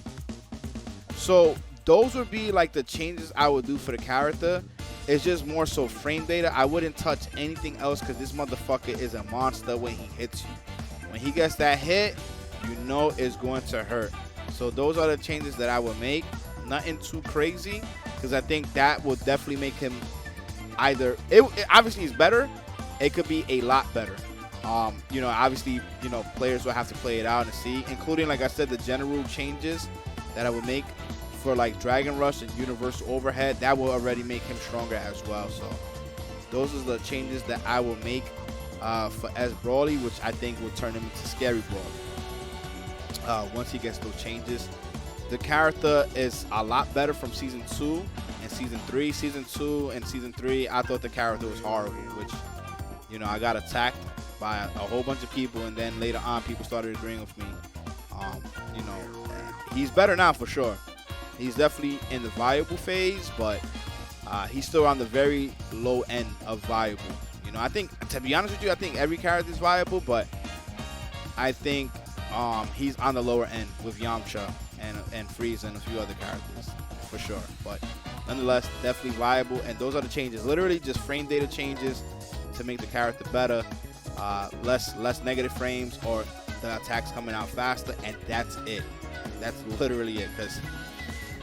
So those would be like the changes I would do for the character. It's just more so frame data. I wouldn't touch anything else because this motherfucker is a monster when he hits you. When he gets that hit, you know it's going to hurt. So those are the changes that I would make. Nothing too crazy because I think that will definitely make him either. It obviously is better. It could be a lot better. You know, obviously, you know, players will have to play it out and see, including, like I said, the general changes that I would make for like Dragon Rush and Universal Overhead. That will already make him stronger as well. So those are the changes that I will make for S Brawly, which I think will turn him into Scary Brawly. Once he gets those changes, the character is a lot better from Season 2 and Season 3. Season 2 and Season 3, I thought the character was horrible, which, you know, I got attacked by a whole bunch of people, and then later on people started agreeing with me. You know, he's better now for sure. He's definitely in the viable phase, but he's still on the very low end of viable. You know, I think, to be honest with you, I think every character is viable, but I think he's on the lower end with Yamcha and Frieza and a few other characters for sure. But nonetheless, definitely viable, and those are the changes. Literally just frame data changes to make the character better. Less negative frames or the attacks coming out faster, and that's it. That's literally it, because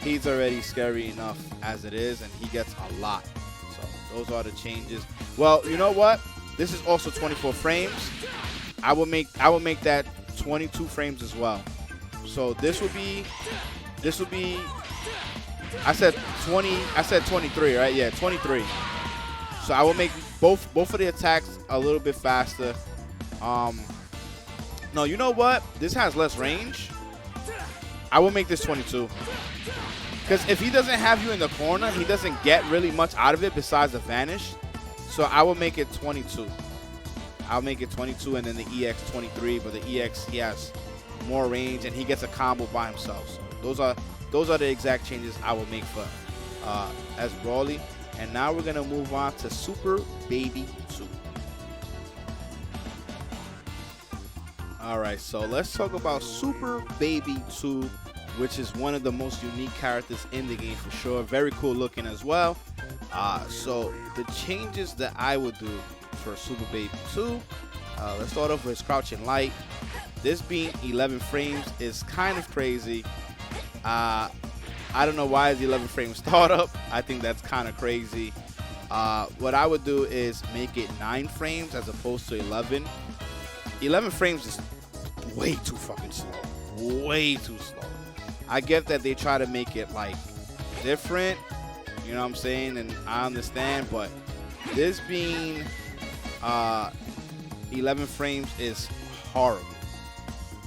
he's already scary enough as it is, and he gets a lot. So those are the changes. Well, you know what? This is also 24 frames. I will make that 22 frames as well. So this would be I said 23, right? Yeah, 23. So I will make both of the attacks a little bit faster. No, you know what? This has less range. I will make this 22. Because if he doesn't have you in the corner, he doesn't get really much out of it besides the vanish. So I will make it 22. I'll make it 22, and then the EX 23. But the EX, he has more range, and he gets a combo by himself. So those are the exact changes I will make for S Brawly. And now we're going to move on to Super Baby 2. Alright, so let's talk about Super Baby 2, which is one of the most unique characters in the game for sure. Very cool looking as well. So the changes that I would do for Super Baby 2, let's start off with his crouching light. This being 11 frames is kind of crazy. I don't know why it's 11 frame startup. I think that's kind of crazy. What I would do is make it 9 frames as opposed to 11. 11 frames is way too fucking slow. Way too slow. I get that they try to make it like different, you know what I'm saying, and I understand, but this being 11 frames is horrible.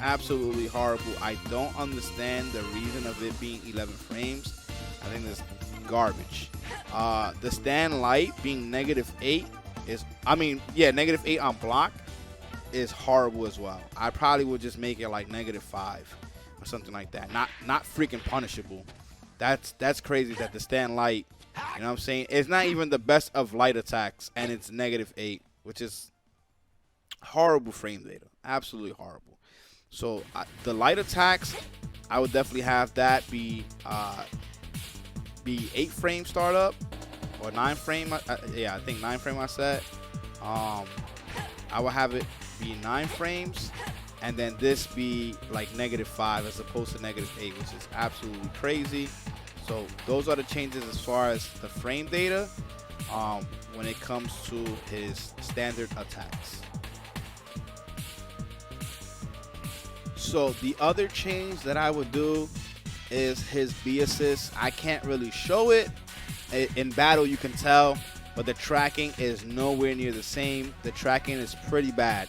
Absolutely horrible. I don't understand the reason of it being 11 frames. I think it's garbage. The stand light being -8 is, -8 on block is horrible as well. I probably would just make it like -5 or something like that. Not freaking punishable. That's crazy that the stand light, you know what I'm saying, it's not even the best of light attacks, and it's -8, which is horrible frame data. Absolutely horrible. So the light attacks, I would definitely have that be 8 frame startup or 9 frame. Yeah, I think 9 frame I said. I will have it be 9 frames, and then this be like -5 as opposed to -8, which is absolutely crazy. So those are the changes as far as the frame data when it comes to his standard attacks. So the other change that I would do is his B assist. I can't really show it. In battle you can tell, but the tracking is nowhere near the same. The tracking is pretty bad.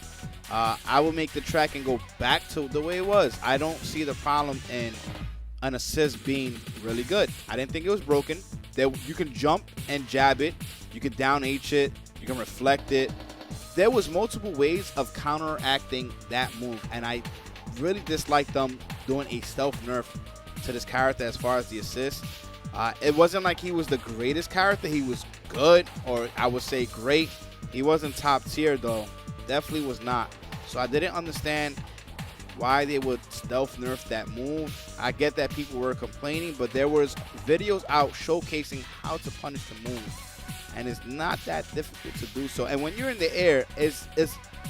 I will make the tracking go back to the way it was. I don't see the problem in an assist being really good. I didn't think it was broken. You can jump and jab it. You can down H it. You can reflect it. There was multiple ways of counteracting that move, and I really dislike them doing a stealth nerf to this character as far as the assist. It wasn't like he was the greatest character. He was good, or I would say great. He wasn't top tier though. Definitely was not. So I didn't understand why they would stealth nerf that move. I get that people were complaining, but there was videos out showcasing how to punish the move, and it's not that difficult to do so. And when you're in the air, it's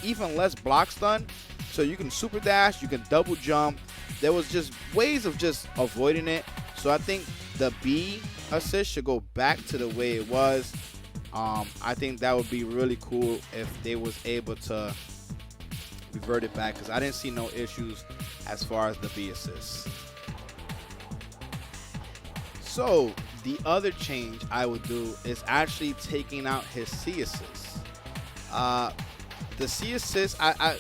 even less block stun, so you can super dash, you can double jump. There was just ways of just avoiding it. So I think the B assist should go back to the way it was. I think that would be really cool if they was able to revert it back, because I didn't see no issues as far as the B assist. So the other change I would do is actually taking out his C assist. The C assist, I'm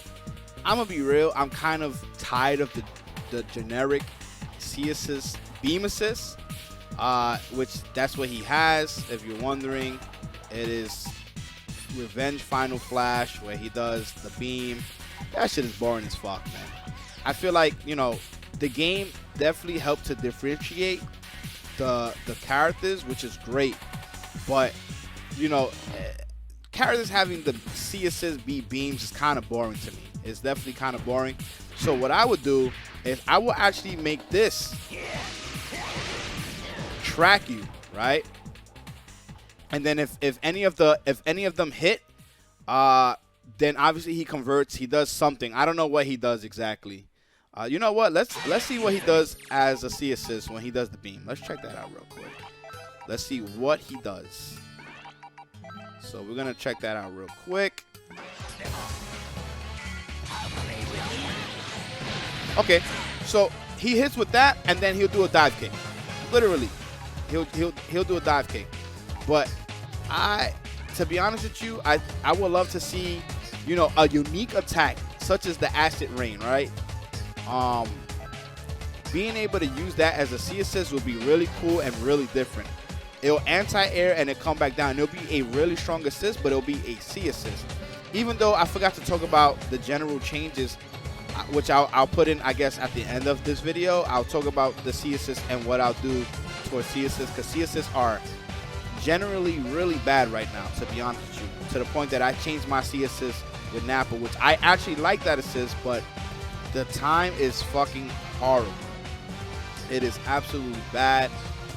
gonna be real, I'm kind of tired of the generic C assist beam assist, which that's what he has. If you're wondering, it is Revenge Final Flash, where he does the beam. That shit is boring as fuck, man. I feel like, you know, the game definitely helped to differentiate the characters, which is great, but you know, characters having the C assist B beams is kind of boring to me. It's definitely kind of boring. So what I would do is I will actually make this track you, right? And then if any of them hit, then obviously he converts. He does something. I don't know what he does exactly. You know what? Let's see what he does as a C assist when he does the beam. Let's check that out real quick. Let's see what he does. So we're gonna check that out real quick. Okay, so he hits with that, and then he'll do a dive kick. Literally, he'll do a dive kick. But to be honest with you, I would love to see, you know, a unique attack such as the acid rain, right? Being able to use that as a C assist would be really cool and really different. It'll anti-air and it'll come back down. It'll be a really strong assist, but it'll be a C assist. Even though I forgot to talk about the general changes, which I'll put in, I guess, at the end of this video. I'll talk about the C assist and what I'll do towards C assist, because C assists are generally really bad right now, to be honest with you, to the point that I changed my C assist with Nappa, which I actually like that assist, but the time is fucking horrible. It is absolutely bad.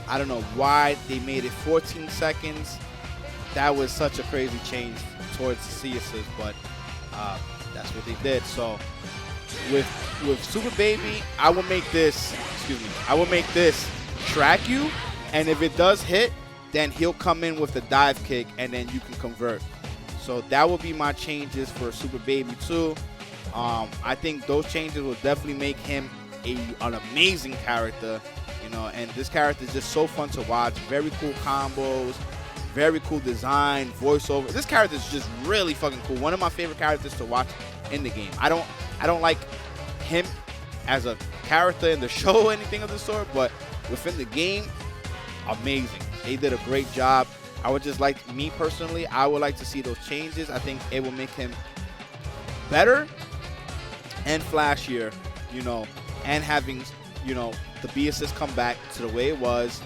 I don't know why they made it 14 seconds. That was such a crazy change towards the C assist, but that's what they did. So with Super Baby, I will make this, track you, and if it does hit, then he'll come in with the dive kick, and then you can convert. So that will be my changes for Super Baby 2. I think those changes will definitely make him an amazing character, you know, and this character is just so fun to watch. Very cool combos, very cool design, voiceover. This character is just really fucking cool. One of my favorite characters to watch in the game. I don't like him as a character in the show or anything of the sort, but within the game, amazing. They did a great job. I would just like, me personally, I would like to see those changes. I think it will make him better and flashier, you know, and having, you know, the B assist come back to the way it was,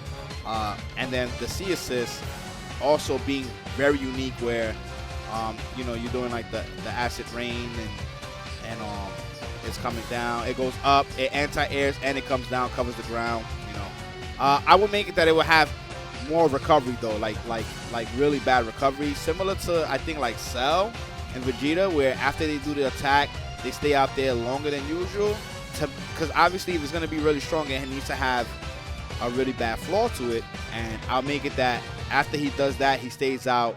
and then the C assist also being very unique, where you know, you're doing like the acid rain, and it's coming down, it goes up, it anti-airs, and it comes down, covers the ground, you know. I will make it that it will have more recovery though, like really bad recovery, similar to, I think, like Cell and Vegeta, where after they do the attack, they stay out there longer than usual, because obviously if it's going to be really strong, it needs to have a really bad flaw to it, and I'll make it that after he does that, he stays out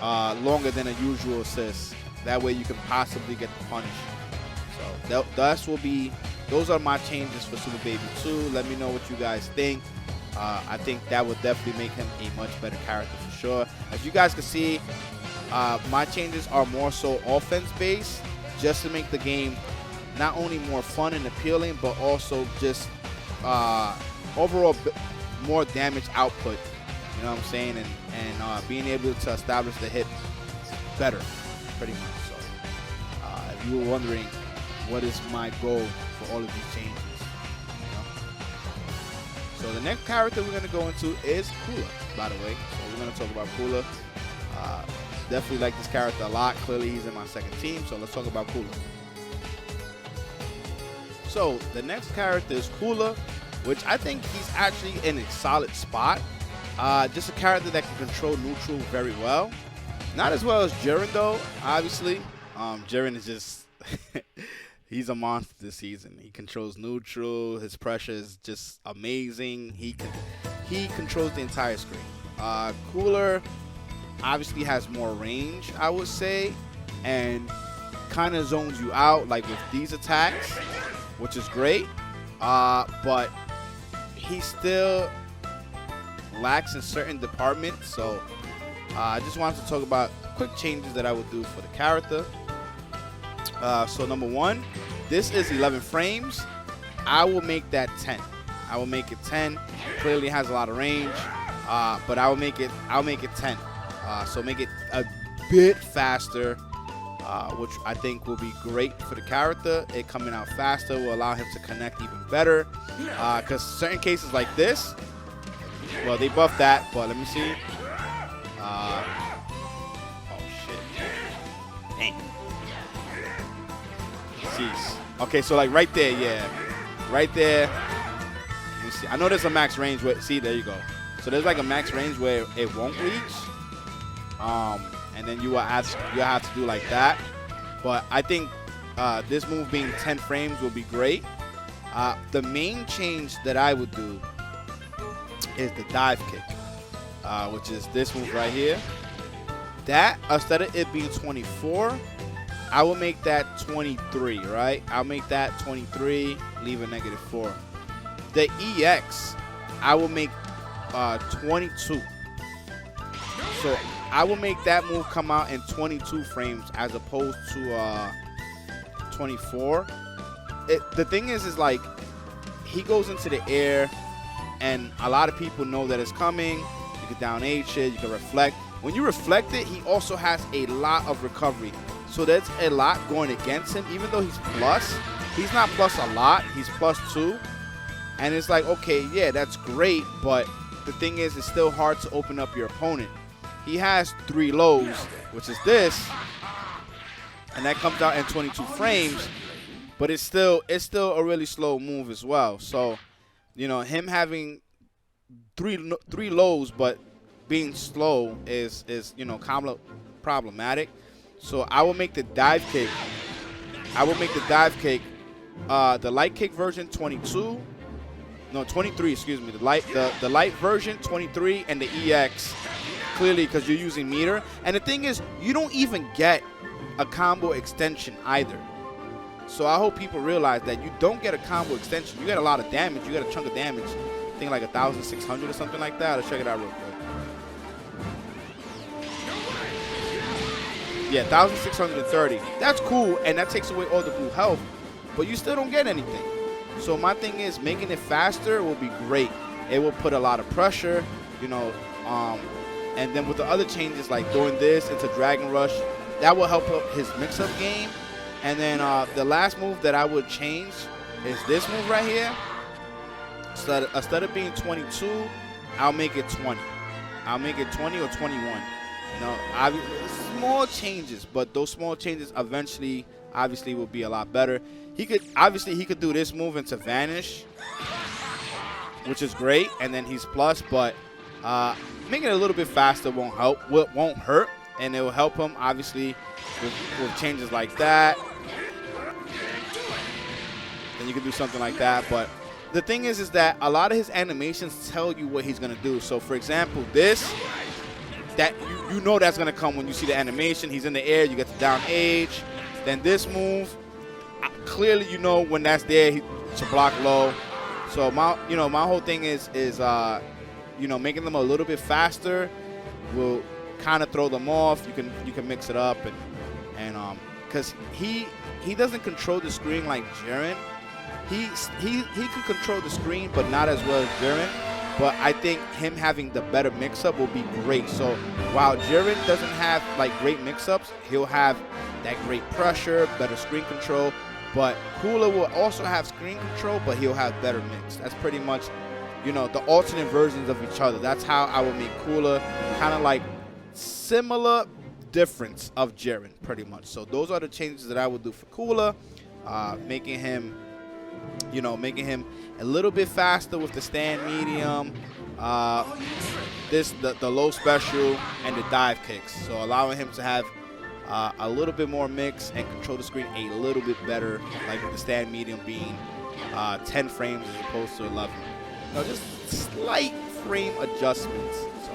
longer than a usual assist. That way you can possibly get the punish. So those are my changes for Super Baby 2. Let me know what you guys think. I think that would definitely make him a much better character for sure. As you guys can see, my changes are more so offense based, just to make the game not only more fun and appealing, but also just overall more damage output. You know what I'm saying? And being able to establish the hit better, pretty much. So if you were wondering what is my goal for all of these changes. You know? So the next character we're going to go into is Cooler, by the way. So we're going to talk about Cooler. Definitely like this character a lot. Clearly he's in my second team, so let's talk about Cooler. So the next character is Cooler, which I think he's actually in a solid spot. Just a character that can control neutral very well. Not as well as Jiren though, obviously. Jiren is just, he's a monster this season. He controls neutral. His pressure is just amazing. He controls the entire screen. Cooler obviously has more range, I would say, and kind of zones you out like with these attacks, which is great. But he still lacks in certain departments. So I just wanted to talk about quick changes that I would do for the character. So number one, this is 11 frames. I will make that 10. I will make it 10. Clearly has a lot of range, but I'll make it 10. So make it a bit faster, which I think will be great for the character. It coming out faster will allow him to connect even better. Because certain cases like this, well, they buffed that, but let me see. Oh shit! Dang. Jeez. Okay, so like right there, yeah, right there. Let me see. I know there's a max range where. See, there you go. So there's like a max range where it won't reach. And then you have to do like that. But I think this move being 10 frames will be great. The main change that I would do is the dive kick, which is this move right here. That, instead of it being 24, I will make that 23, right? I'll make that 23, leave a -4. The EX, I will make 22. So I will make that move come out in 22 frames as opposed to 24. The thing is like he goes into the air, and a lot of people know that it's coming. You can down H it, you can reflect. When you reflect it, he also has a lot of recovery. So that's a lot going against him. Even though he's plus, he's not plus a lot. He's +2. And it's like, okay, yeah, that's great. But the thing is, it's still hard to open up your opponent. He has 3 lows, which is this. And that comes out in 22 frames. But it's still a really slow move as well. So, you know, him having three lows but being slow is you know, problematic. So I will make the dive kick. The light kick version 22. No, 23. Excuse me. The light version 23, and the EX clearly because you're using meter. And the thing is, you don't even get a combo extension either. So I hope people realize that you don't get a combo extension. You get a lot of damage. You get a chunk of damage. I think like 1,600 or something like that. Let's check it out real quick. Yeah, 1,630. That's cool, and that takes away all the blue health, but you still don't get anything. So my thing is, making it faster will be great. It will put a lot of pressure, you know, and then with the other changes like doing this into Dragon Rush, that will help up his mix-up game. And then the last move that I would change is this move right here. So instead of being 22, I'll make it 20. I'll make it 20 or 21. You know, small changes, but those small changes eventually, obviously, will be a lot better. He could do this move into Vanish, which is great, and then he's plus. But making it a little bit faster won't hurt, and it will help him obviously with changes like that. Then you can do something like that. But the thing is that a lot of his animations tell you what he's gonna do. So for example, this. That you know that's gonna come when you see the animation. He's in the air, you get the down H. Then this move, clearly you know when that's there to block low. So my whole thing is you know, making them a little bit faster will kind of throw them off. You can mix it up and because he doesn't control the screen like Jiren. He can control the screen, but not as well as Jiren. But I think him having the better mix-up will be great. So while Jiren doesn't have like great mix-ups, he'll have that great pressure, better screen control. But Cooler will also have screen control, but he'll have better mix. That's pretty much, you know, the alternate versions of each other. That's how I would make Cooler, kind of like similar difference of Jiren, pretty much. So those are the changes that I would do for Cooler, making him, you know, making him a little bit faster with the stand medium, the low special, and the dive kicks. So allowing him to have a little bit more mix and control the screen a little bit better, like the stand medium being 10 frames as opposed to 11. You know, just slight frame adjustments. So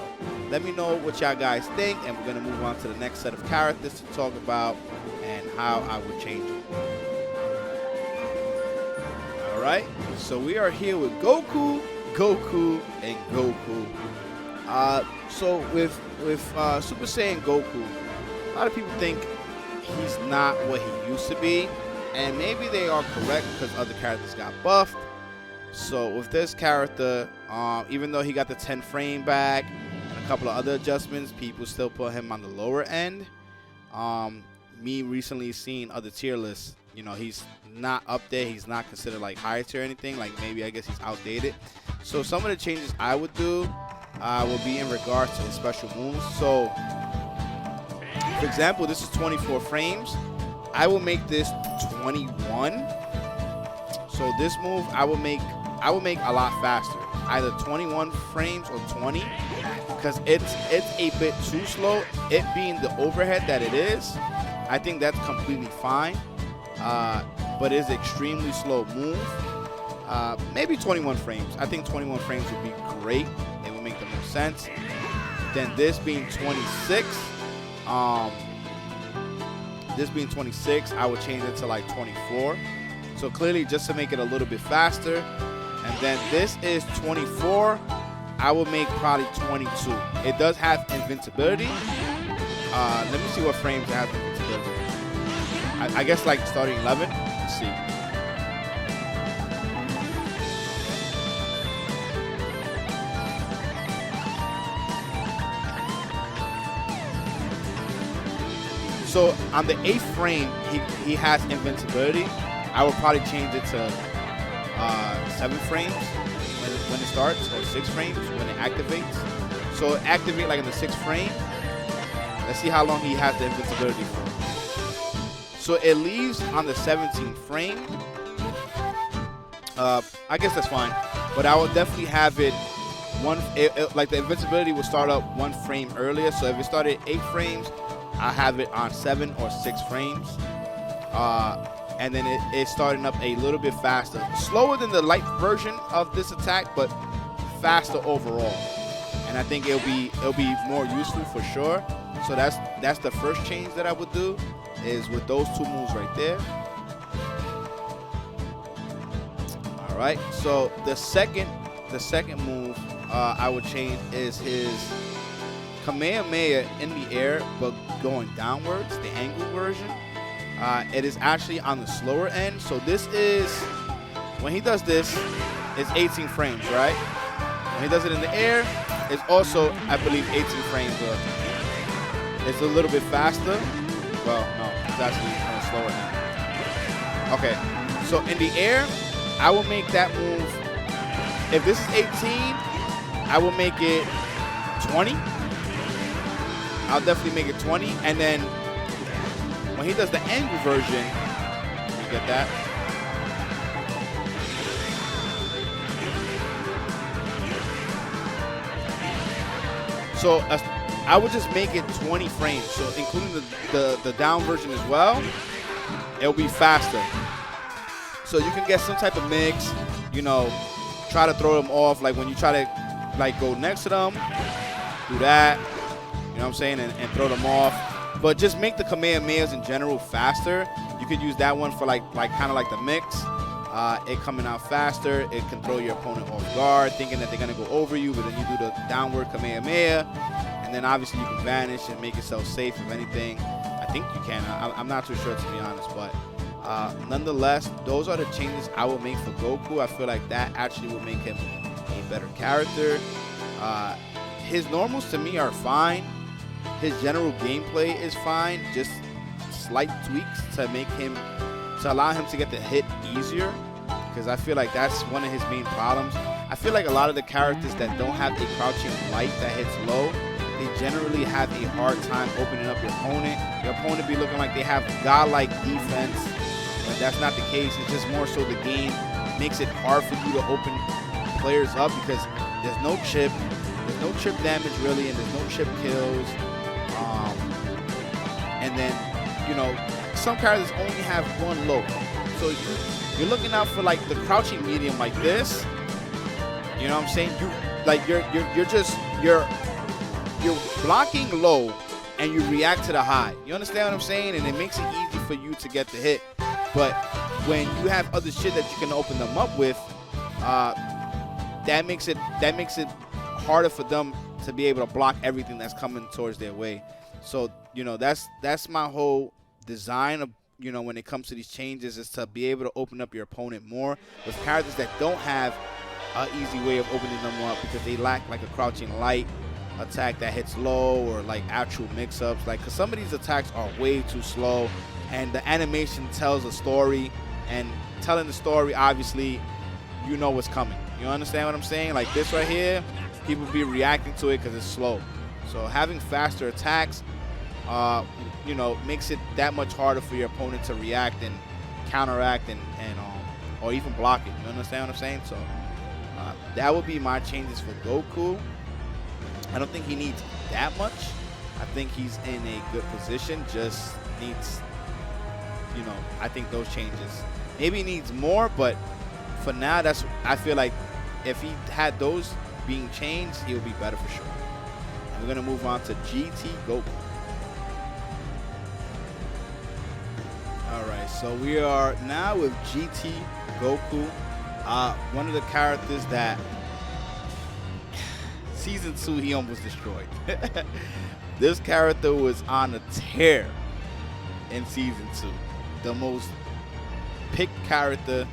let me know what y'all guys think, and we're going to move on to the next set of characters to talk about and how I would change it. All right, so we are here with Goku, and Goku. So with Super Saiyan Goku, a lot of people think he's not what he used to be, and maybe they are correct because other characters got buffed. So with this character, even though he got the 10 frame back and a couple of other adjustments, people still put him on the lower end. Me recently seeing other tier lists, you know, he's not up there. He's not considered like higher tier or anything. Like maybe I guess he's outdated. So some of the changes I would do will be in regards to his special moves. So for example, this is 24 frames. I will make this 21. So this move I will make a lot faster, either 21 frames or 20, because it's a bit too slow. It being the overhead that it is, I think that's completely fine. But it's an extremely slow move. Maybe 21 frames. I think 21 frames would be great. It would make the most sense. Then this being 26. This being 26, I would change it to like 24. So clearly just to make it a little bit faster. And then this is 24. I will make probably 22. It does have invincibility. Let me see what frames it has invincibility. I guess like starting 11. Let's see. So on the 8th frame, he has invincibility. I would probably change it to 7 frames when it starts, or 6 frames when it activates. So activate like in the 6th frame. Let's see how long he has the invincibility for. So it leaves on the 17th frame. I guess that's fine, but I will definitely have it like the invincibility will start up 1 frame earlier. So if it started 8 frames, I have it on 7 or 6 frames, and then it's starting up a little bit faster, slower than the light version of this attack, but faster overall. And I think it'll be more useful for sure. So that's the first change that I would do, is with those 2 moves right there. All right. So the second move I would change is his Kamehameha in the air, but going downwards, the angle version. It is actually on the slower end. So this is, when he does this, it's 18 frames, right? When he does it in the air, it's also, I believe, 18 frames. It's a little bit faster. Well, no, it's actually on the slower end. Okay, so in the air, I will make that move. If this is 18, I will make it 20. I'll definitely make it 20, and then when he does the angle version, you get that. So I would just make it 20 frames, so including the down version as well, it'll be faster. So you can get some type of mix, you know, try to throw them off, like when you try to like go next to them, do that. You know what I'm saying, and throw them off. But just make the Kamehamehas in general faster. You could use that one for like kind of like the mix. It coming out faster. It can throw your opponent off guard, thinking that they're gonna go over you, but then you do the downward Kamehameha, and then obviously you can vanish and make yourself safe if anything. I think you can. I'm not too sure, to be honest, but nonetheless, those are the changes I will make for Goku. I feel like that actually will make him a better character. His normals to me are fine. His general gameplay is fine, just slight tweaks to make him to allow him to get the hit easier, because I feel like that's one of his main problems. I feel like a lot of the characters that don't have a crouching light that hits low, they generally have a hard time opening up your opponent. Your opponent be looking like they have godlike defense, but that's not the case. It's just more so the game makes it hard for you to open players up because there's no chip damage really, and there's no chip kills. And then, you know, some characters only have one low. So you're looking out for like the crouching medium like this. You know what I'm saying? You're blocking low and you react to the high. You understand what I'm saying? And it makes it easy for you to get the hit. But when you have other shit that you can open them up with, that makes it harder for them to be able to block everything that's coming towards their way. So, you know, that's my whole design of, you know, when it comes to these changes, is to be able to open up your opponent more with characters that don't have an easy way of opening them up because they lack like a crouching light attack that hits low, or like actual mix-ups. Like, because some of these attacks are way too slow, and the animation tells a story, and telling the story, obviously, you know what's coming. You understand what I'm saying? Like this right here, people be reacting to it because it's slow. So having faster attacks, you know, makes it that much harder for your opponent to react and counteract and or even block it. You understand what I'm saying? So that would be my changes for Goku. I don't think he needs that much. I think he's in a good position. Just needs, you know, I think those changes. Maybe he needs more, but for now, I feel like if he had those being changed, he would be better for sure. And we're gonna move on to GT Goku. All right, so we are now with GT Goku. One of the characters that Season 2 he almost destroyed. This character was on a tear in Season 2. The most picked character,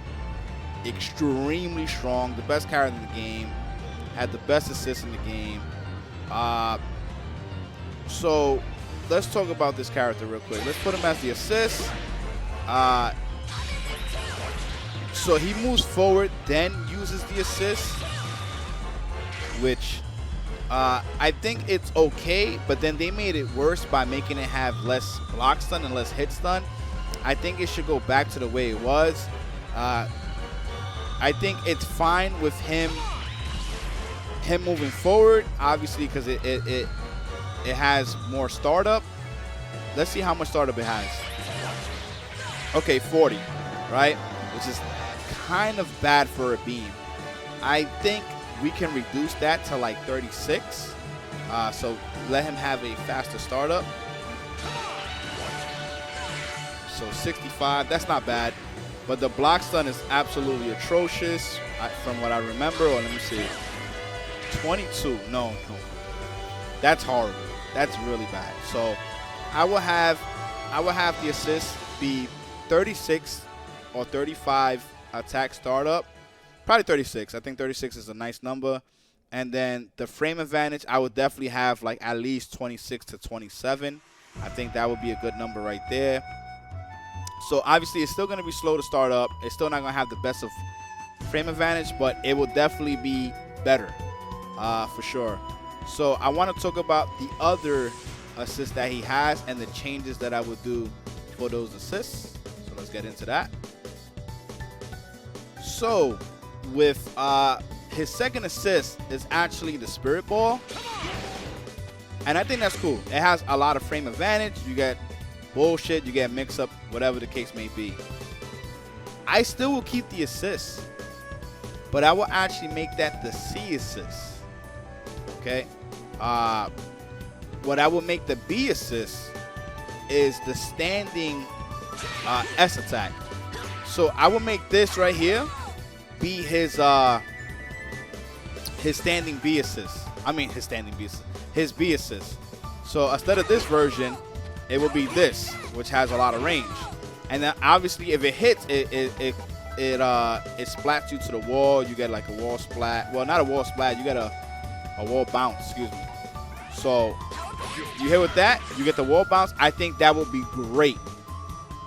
extremely strong, the best character in the game, had the best assist in the game. So let's talk about this character real quick. Let's put him as the assist. So he moves forward, then uses the assist, which I think it's okay, but then they made it worse by making it have less block stun and less hit stun. I think it should go back to the way it was. I think it's fine with him moving forward, obviously, because it has more startup. Let's see how much startup it has. Okay, 40, right? Which is kind of bad for a beam. I think we can reduce that to like 36. So let him have a faster startup. So 65, that's not bad. But the block stun is absolutely atrocious from what I remember. Or let me see. 22, no. That's horrible. That's really bad. So I will have the assist be 36 or 35 attack startup. Probably 36. I think 36 is a nice number. And then the frame advantage, I would definitely have like at least 26 to 27. I think that would be a good number right there. So obviously it's still going to be slow to start up. It's still not going to have the best of frame advantage, but it will definitely be better for sure. So I want to talk about the other assists that he has and the changes that I would do for those assists. So let's get into that. So with his second assist is actually the Spirit Ball. And I think that's cool. It has a lot of frame advantage. You get bullshit, you get mix-up, whatever the case may be. I still will keep the assist, but I will actually make that the C assist. Okay? What I will make the B assist is the standing S attack. So I will make this right here be his standing B assist. I mean his standing B assist. His B assist. So instead of this version, it will be this, which has a lot of range. And then obviously if it hits, it splats you to the wall. You get like a wall splat. Well, not a wall splat. You get a wall bounce, excuse me. So you hit with that, you get the wall bounce. I think that would be great.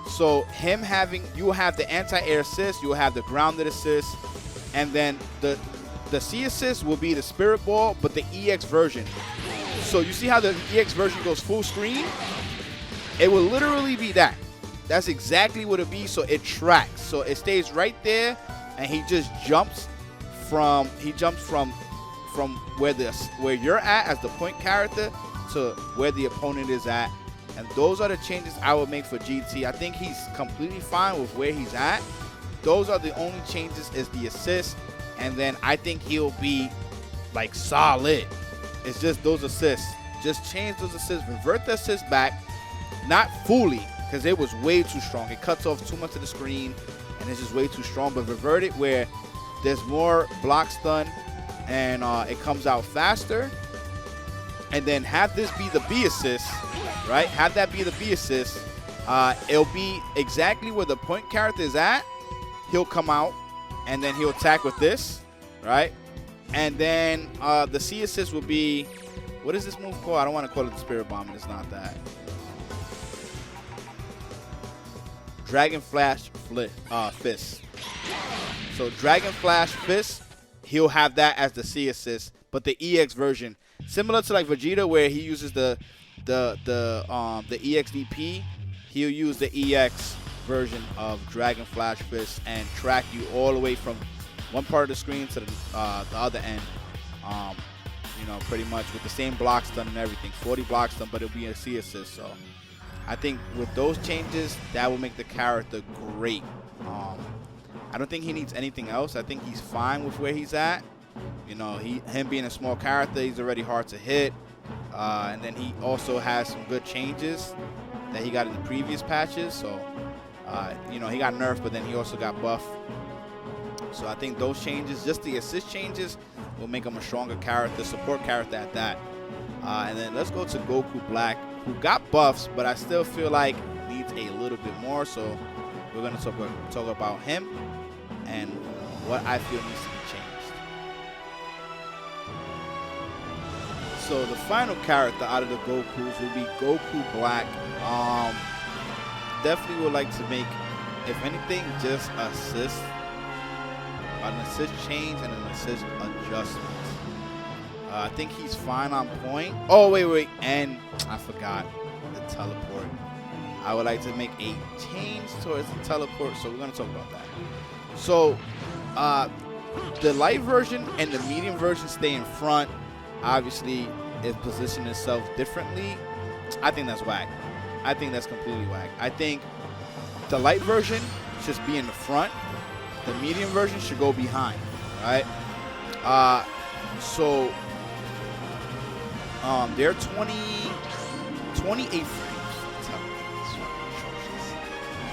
So him having, you will have the anti-air assist, you will have the grounded assist, and then the C assist will be the Spirit Ball, but the EX version. So you see how the EX version goes full screen? It will literally be that. That's exactly what it be. So it tracks. So it stays right there, and he just jumps from where you're at as the point character to where the opponent is at. And those are the changes I would make for GT. I think he's completely fine with where he's at. Those are the only changes is the assist. And then I think he'll be like solid. It's just those assists. Just change those assists. Revert the assist back. Not fully, because it was way too strong. It cuts off too much of the screen, and it's just way too strong. But revert it where there's more block stun, and it comes out faster. And then have this be the B assist, right? Have that be the B assist. It'll be exactly where the point character is at. He'll come out, and then he'll attack with this, right? And then the C assist will be, what is this move called? I don't want to call it the Spirit Bomb, and it's not that. Dragon Flash Fist. So Dragon Flash Fist, he'll have that as the C assist, but the EX version, similar to like Vegeta, where he uses the EXDP, he'll use the EX version of Dragon Flash Fist and track you all the way from one part of the screen to the other end. You know, pretty much with the same block stun and everything, 40 block stun, but it'll be a C assist. So I think with those changes, that will make the character great. I don't think he needs anything else. I think he's fine with where he's at. You know, him being a small character, he's already hard to hit. And then he also has some good changes that he got in the previous patches. So, you know, he got nerfed, but then he also got buffed. So I think those changes, just the assist changes, will make him a stronger character, support character at that. And then let's go to Goku Black, who got buffs, but I still feel like needs a little bit more. So we're going to talk about him and what I feel needs to be changed. So the final character out of the Gokus will be Goku Black. Definitely would like to make, if anything, just an assist change and an assist adjustment. I think he's fine on point. Oh, wait, and I forgot the teleport. I would like to make a change towards the teleport, so we're going to talk about that. So, the light version and the medium version stay in front. Obviously, it positions itself differently. I think that's whack. I think that's completely whack. I think the light version should be in the front. The medium version should go behind, right? So they're 28 frames.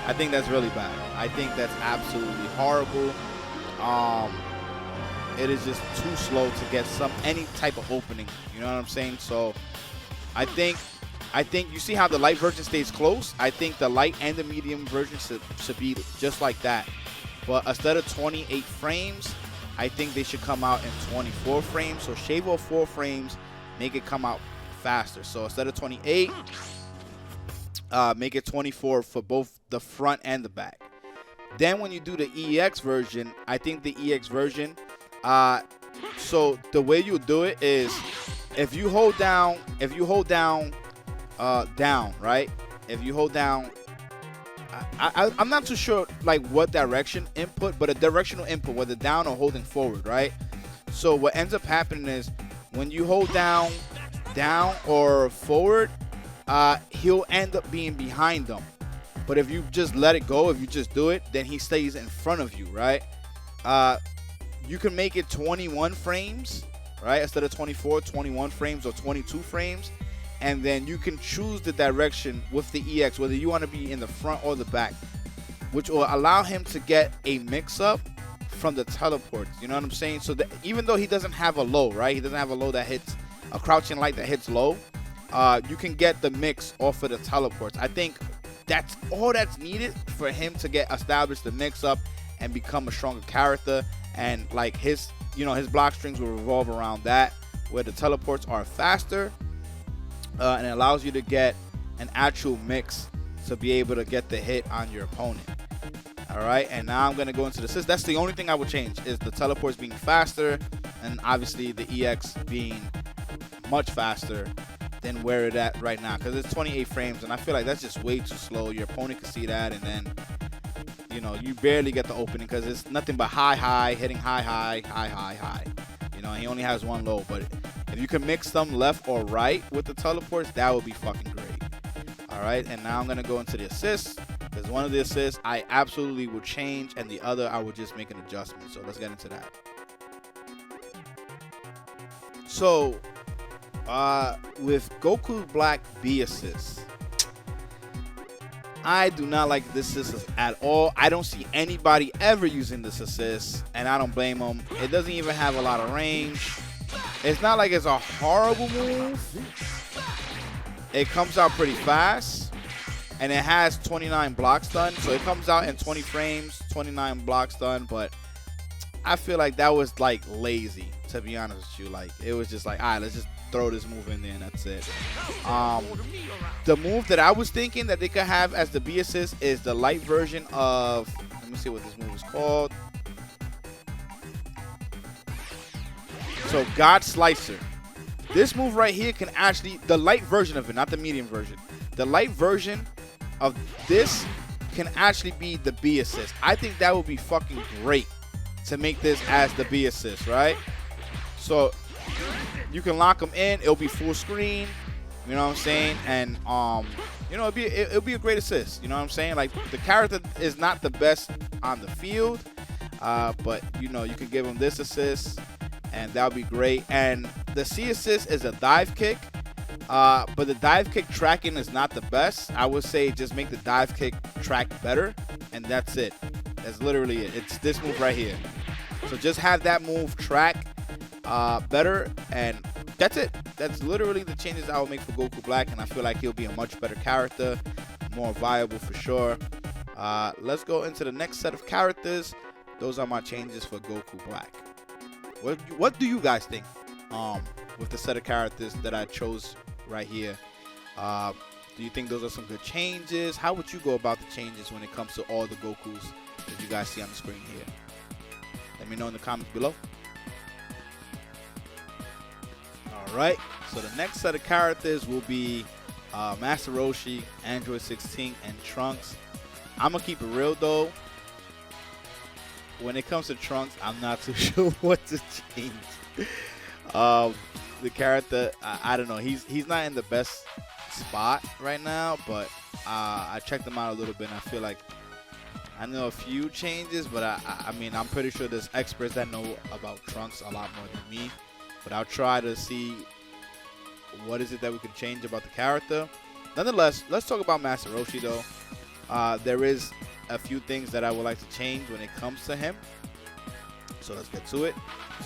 I think that's really bad. I think that's absolutely horrible. It is just too slow to get any type of opening. You know what I'm saying? So I think you see how the light version stays close. I think the light and the medium version should be just like that. But instead of 28 frames, I think they should come out in 24 frames. So shave off 4 frames, make it come out faster. So instead of 28, make it 24 for both the front and the back. Then when you do the EX version, I think the EX version, so the way you do it is if you hold down, down, right? If you hold down, I'm not too sure like what direction input, but a directional input, whether down or holding forward, right? So what ends up happening is when you hold down or forward, he'll end up being behind them. But if you just let it go, if you just do it, then he stays in front of you, right? You can make it 21 frames, right? Instead of 24, 21 frames or 22 frames. And then you can choose the direction with the EX, whether you want to be in the front or the back, which will allow him to get a mix-up from the teleports. You know what I'm saying? So even though he doesn't have a low, right? He doesn't have a low that hits, a crouching light that hits low. You can get the mix off of the teleports. I think that's all that's needed for him to get established the mix-up and become a stronger character. And like his block strings will revolve around that, where the teleports are faster. And it allows you to get an actual mix to be able to get the hit on your opponent. All right, and now I'm gonna go into the assist. That's the only thing I would change, is the teleports being faster, and obviously the EX being much faster than where it's at right now, because it's 28 frames, and I feel like that's just way too slow. Your opponent can see that, and then, you know, you barely get the opening because it's nothing but high, hitting high. You know, he only has one low, but if you can mix them left or right with the teleports, that would be fucking great. All right, and now I'm gonna go into the assists. There's one of the assists I absolutely would change, and the other I would just make an adjustment. So let's get into that. So, with Goku Black B assist, I do not like this assist at all. I don't see anybody ever using this assist, and I don't blame them. It doesn't even have a lot of range. It's not like it's a horrible move. It comes out pretty fast. And it has 29 blocks done, so it comes out in 20 frames, 29 blocks done. But I feel like that was like lazy, to be honest with you. Like, it was just like, all right, let's just throw this move in there and that's it. The move that I was thinking that they could have as the B assist is the light version of, let me see what this move is called. So God Slicer. This move right here can actually, the light version of it, not the medium version. The light version of this can actually be the B assist. I think that would be fucking great to make this as the B assist, right? So you can lock them in. It'll be full screen. You know what I'm saying? And you know, it'll be a great assist. You know what I'm saying? Like, the character is not the best on the field, but you know, you can give him this assist, and that'll be great. And the C assist is a dive kick. But the dive kick tracking is not the best. I would say just make the dive kick track better, and that's it. That's literally it. It's this move right here. So just have that move track better, and that's it. That's literally the changes I would make for Goku Black, and I feel like he'll be a much better character, more viable for sure. Let's go into the next set of characters. Those are my changes for Goku Black. What do you guys think with the set of characters that I chose right here? Do you think those are some good changes? How would you go about the changes when it comes to all the Gokus that you guys see on the screen here? Let me know in the comments below. Alright, so the next set of characters will be Master Roshi, Android 16, and Trunks. I'm going to keep it real though. When it comes to Trunks, I'm not too sure what to change. The character, I don't know. He's not in the best spot right now, but I checked him out a little bit, and I feel like I know a few changes, but I mean, I'm pretty sure there's experts that know about Trunks a lot more than me. But I'll try to see what is it that we can change about the character. Nonetheless, let's talk about Master Roshi though. There is a few things that I would like to change when it comes to him. So let's get to it.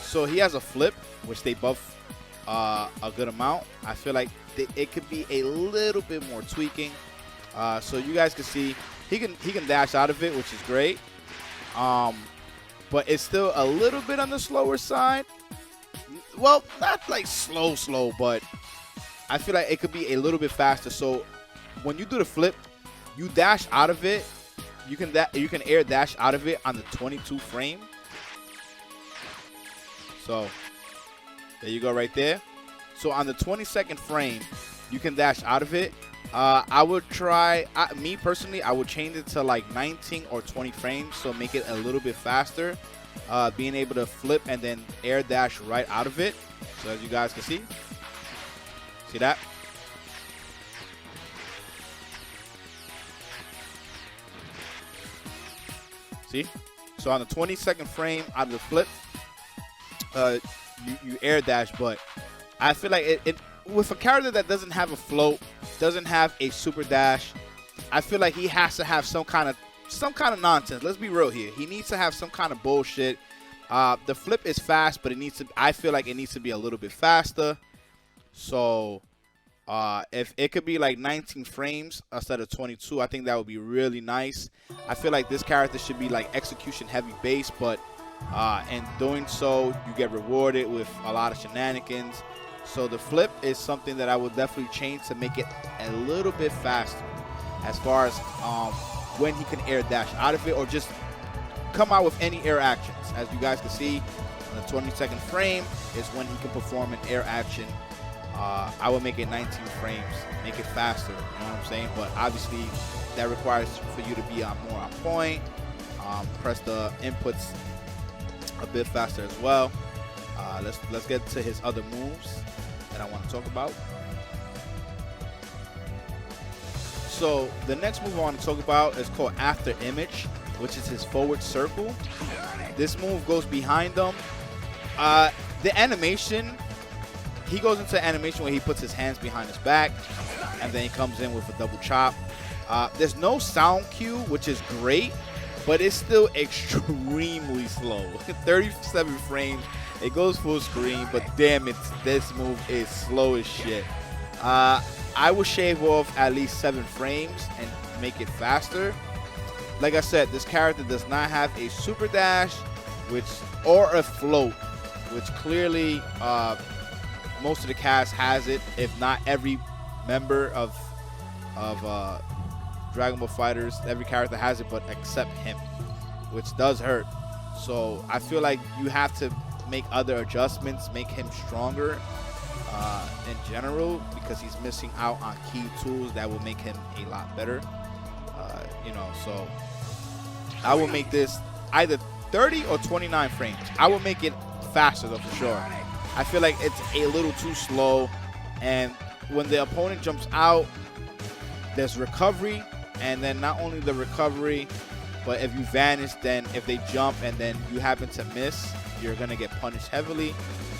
So he has a flip, which they buff a good amount. I feel like it could be a little bit more tweaking. So you guys can see he can dash out of it, which is great. But it's still a little bit on the slower side. Well, not like slow, but I feel like it could be a little bit faster. So when you do the flip, you dash out of it. You can air dash out of it on the 22 frame. So there you go right there. So on the 22nd frame, you can dash out of it. I would try, me personally, I would change it to like 19 or 20 frames. So make it a little bit faster. Being able to flip and then air dash right out of it. So as you guys can see that? See? So on the 22nd frame out of the flip, you air dash, but I feel like it with a character that doesn't have a float, doesn't have a super dash, I feel like he has to have some kind of nonsense. Let's be real here. He needs to have some kind of bullshit. The flip is fast, but I feel like it needs to be a little bit faster. So if it could be like 19 frames instead of 22, I think that would be really nice. I feel like this character should be like execution heavy base, but in doing so, you get rewarded with a lot of shenanigans. So the flip is something that I would definitely change to make it a little bit faster. as far as when he can air dash out of it or just come out with any air actions. As you guys can see, on the 22nd frame is when he can perform an air action. I would make it 19 frames, make it faster, you know what I'm saying? But obviously that requires for you to be more on point, press the inputs a bit faster as well. Let's get to his other moves that I want to talk about. So the next move I want to talk about is called After Image, which is his forward circle. This move goes behind them. The animation, he goes into animation where he puts his hands behind his back, and then he comes in with a double chop. There's no sound cue, which is great, but it's still extremely slow. 37 frames. It goes full screen, but damn it, this move is slow as shit. I will shave off at least 7 frames and make it faster. Like I said, this character does not have a super dash, or a float, which clearly most of the cast has it. If not every member of Dragon Ball FighterZ, every character has it, but except him, which does hurt. So I feel like you have to make other adjustments, make him stronger in general, because he's missing out on key tools that will make him a lot better. You know, so I will make this either 30 or 29 frames. I will make it faster though, for sure. I feel like it's a little too slow, and when the opponent jumps out, there's recovery, and then not only the recovery, but if you vanish, then if they jump and then you happen to miss, you're gonna get punished heavily.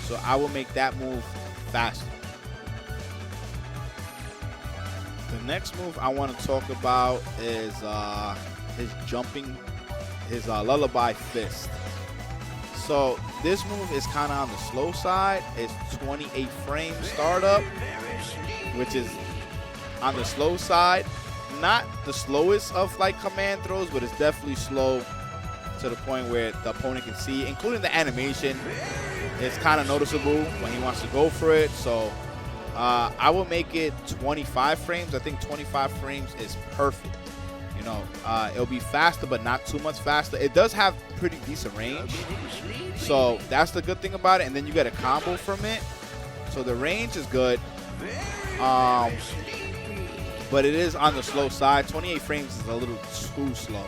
So I will make that move faster. The next move I want to talk about is his lullaby fist. So this move is kind of on the slow side. It's 28 frames startup, which is on the slow side. Not the slowest of like command throws, but it's definitely slow to the point where the opponent can see, including the animation. It's kind of noticeable when he wants to go for it. So I will make it 25 frames. I think 25 frames is perfect. You know, it'll be faster, but not too much faster. It does have pretty decent range, so that's the good thing about it. And then you get a combo from it, so the range is good. But it is on the slow side. 28 frames is a little too slow.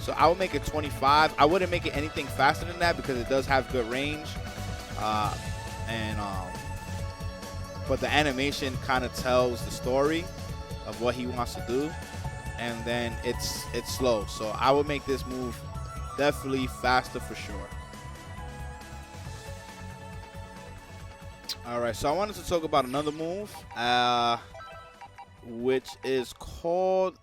So I would make it 25. I wouldn't make it anything faster than that because it does have good range. But the animation kind of tells the story of what he wants to do. And then it's slow. So I would make this move definitely faster for sure. All right, so I wanted to talk about another move, which is called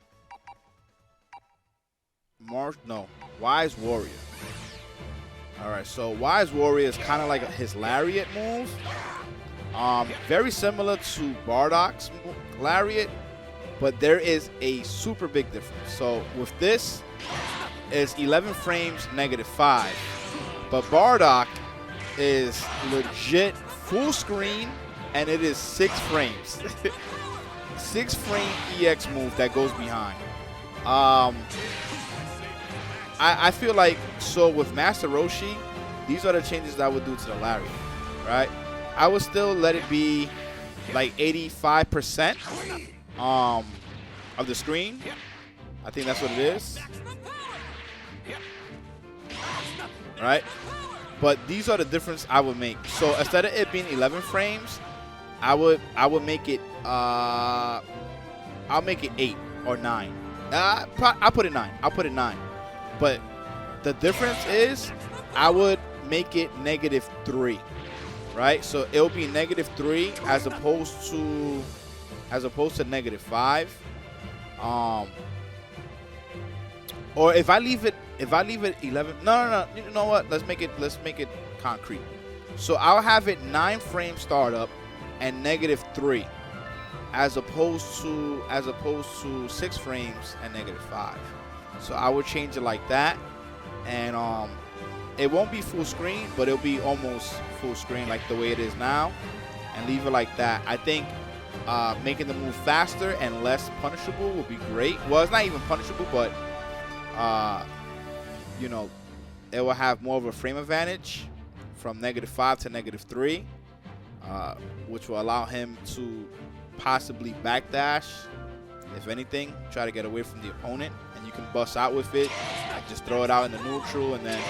Wise Warrior. All right, so Wise Warrior is kind of like his lariat move. Very similar to Bardock's lariat, but there is a super big difference. So with this, it's 11 frames, -5. But Bardock is legit full screen, and it is 6 frames. 6 frame EX move that goes behind. I feel like, so with Master Roshi, these are the changes that I would do to the lariat, right? I would still let it be like 85% of the screen. I think that's what it is. Right? But these are the difference I would make. So instead of it being 11 frames, I would make it I'll make it 8 or 9. I'll put it 9. I'll put it 9. But the difference is I would make it -3. Right? So it'll be -3 as opposed to -5. Or if I leave it 11, no, you know what? Let's make it concrete. So I'll have it 9 frame startup and -3 as opposed to 6 frames and -5. So I would change it like that, and it won't be full screen, but it'll be almost full screen like the way it is now, and leave it like that. I think making the move faster and less punishable would be great. Well, it's not even punishable, but you know, it will have more of a frame advantage from -5 to -3, which will allow him to possibly backdash. If anything, try to get away from the opponent, and you can bust out with it. Like just throw it out in the neutral, and then, you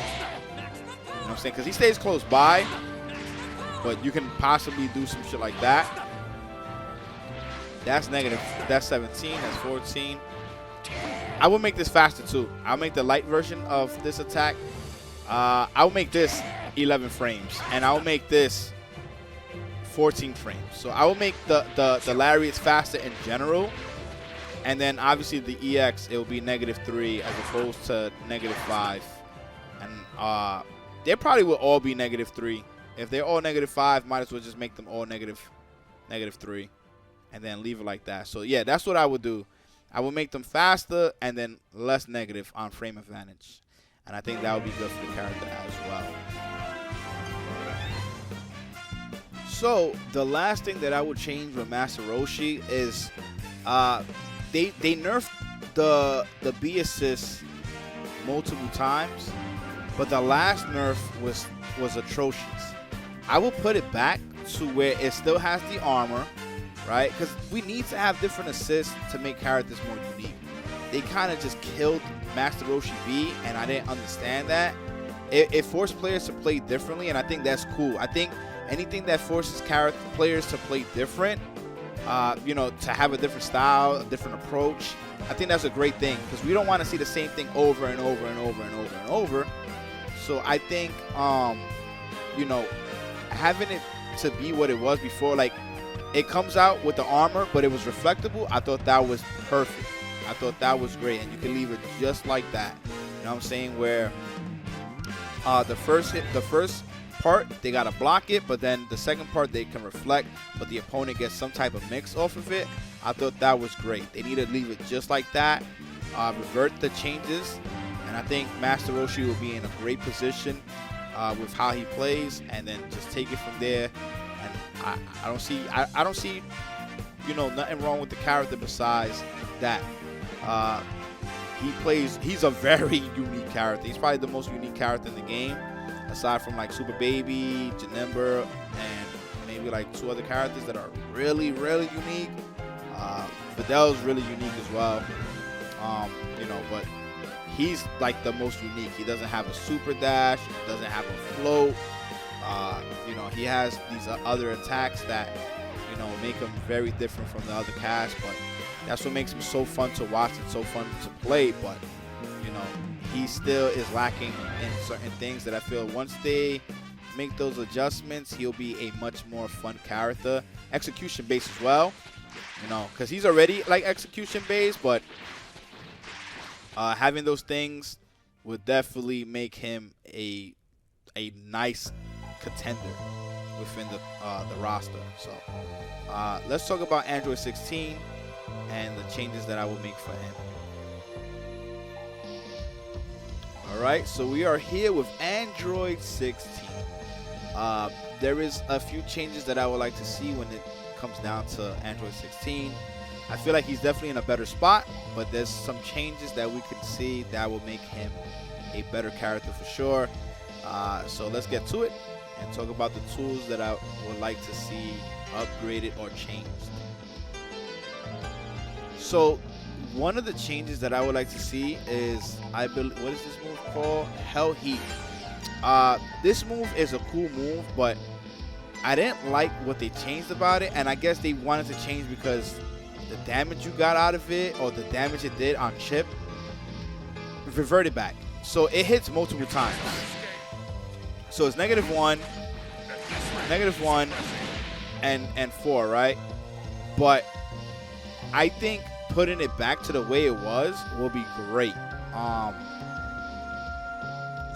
know what I'm saying? Because he stays close by, but you can possibly do some shit like that. That's negative. That's 17. That's 14. I will make this faster too. I'll make the light version of this attack. I'll make this 11 frames, and I'll make this 14 frames. So I will make the lariats faster in general. And then obviously the EX, it will be -3 as opposed to -5. And they probably will all be -3. If they're all -5, might as well just make them all -3. And then leave it like that. So yeah, that's what I would do. I would make them faster and then less negative on frame advantage. And I think that would be good for the character as well. So the last thing that I would change with Master Roshi is they nerfed the B assist multiple times, but the last nerf was atrocious. I will put it back to where it still has the armor, right? Because we need to have different assists to make characters more unique. They kind of just killed Master Roshi B, and I didn't understand that. It forced players to play differently, and I think that's cool. I think anything that forces players to play different, you know, to have a different style, a different approach, I think that's a great thing, because we don't want to see the same thing over and over and over and over and over. So I think, you know, having it to be what it was before, like it comes out with the armor, but it was reflectable. I thought that was perfect. I thought that was great, and you can leave it just like that. You know what I'm saying? Where the first part they gotta block it, but then the second part they can reflect, but the opponent gets some type of mix off of it. I thought that was great. They need to leave it just like that. Revert the changes, and I think Master Roshi will be in a great position with how he plays, and then just take it from there. And I don't see, you know, nothing wrong with the character besides that. He's a very unique character. He's probably the most unique character in the game, aside from like Super Baby, Janemba, and maybe like 2 other characters that are really, really unique. Fidel's really unique as well. You know, but he's like the most unique. He doesn't have a super dash, doesn't have a float. You know, he has these other attacks that, you know, make him very different from the other cast, but that's what makes him so fun to watch and so fun to play. But, you know, he still is lacking in certain things that I feel once they make those adjustments, he'll be a much more fun character. Execution based as well, you know, because he's already like execution based, but having those things would definitely make him a nice contender within the roster. So let's talk about Android 16 and the changes that I will make for him. All right, so we are here with Android 16. There is a few changes that I would like to see when it comes down to Android 16. I feel like he's definitely in a better spot, but there's some changes that we can see that will make him a better character for sure. So let's get to it and talk about the tools that I would like to see upgraded or changed. So one of the changes that I would like to see is, I believe, what is this move called? Hell Heat. This move is a cool move, but I didn't like what they changed about it, and I guess they wanted to change because the damage you got out of it, or the damage it did on chip, reverted back. So it hits multiple times. So it's -1, -1, and 4, right? But I think putting it back to the way it was will be great.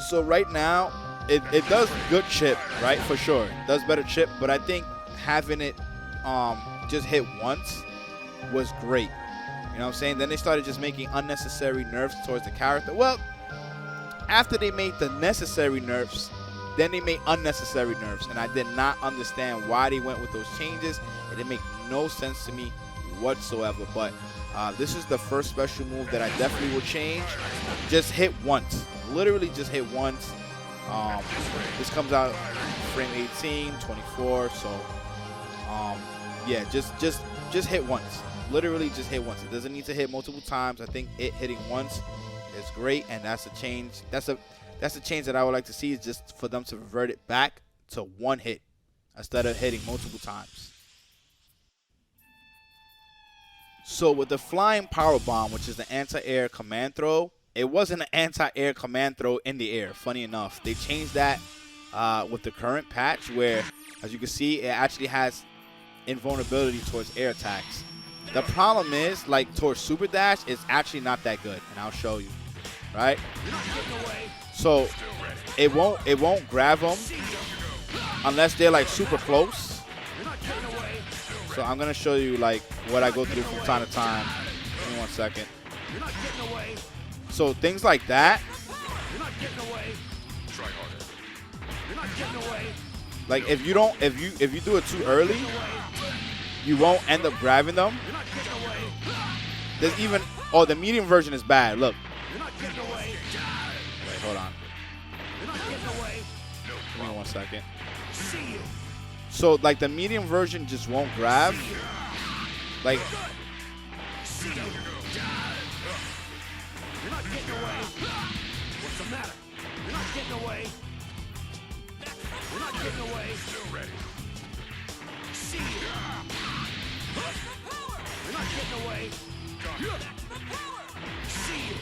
So right now, it does good chip, right? For sure. It does better chip, but I think having it just hit once was great. You know what I'm saying? Then they started just making unnecessary nerfs towards the character. Well, after they made the necessary nerfs, then they made unnecessary nerfs, and I did not understand why they went with those changes. It didn't make no sense to me whatsoever. But this is the first special move that I definitely will change. Just hit once. Literally just hit once. This comes out frame 18, 24. So yeah, just hit once. Literally just hit once. It doesn't need to hit multiple times. I think it hitting once is great, and that's a change. That's a change that I would like to see, is just for them to revert it back to one hit instead of hitting multiple times. So with the flying power bomb, which is the anti-air command throw, it wasn't an anti-air command throw in the air. Funny enough, they changed that with the current patch, where, as you can see, it actually has invulnerability towards air attacks. The problem is, like, towards super dash, it's actually not that good, and I'll show you. Right? So it won't grab them unless they're like super close. So I'm gonna show you like what I go through from time to time. Give me 1 second. So things like that. Like if you do it too early, you won't end up grabbing them. There's even the medium version is bad. Look. Wait, hold on. Give me 1 second. So like the medium version just won't grab. Like what's the matter? You're not getting away. You're not getting away. Still ready. See you. You're not getting away. See you.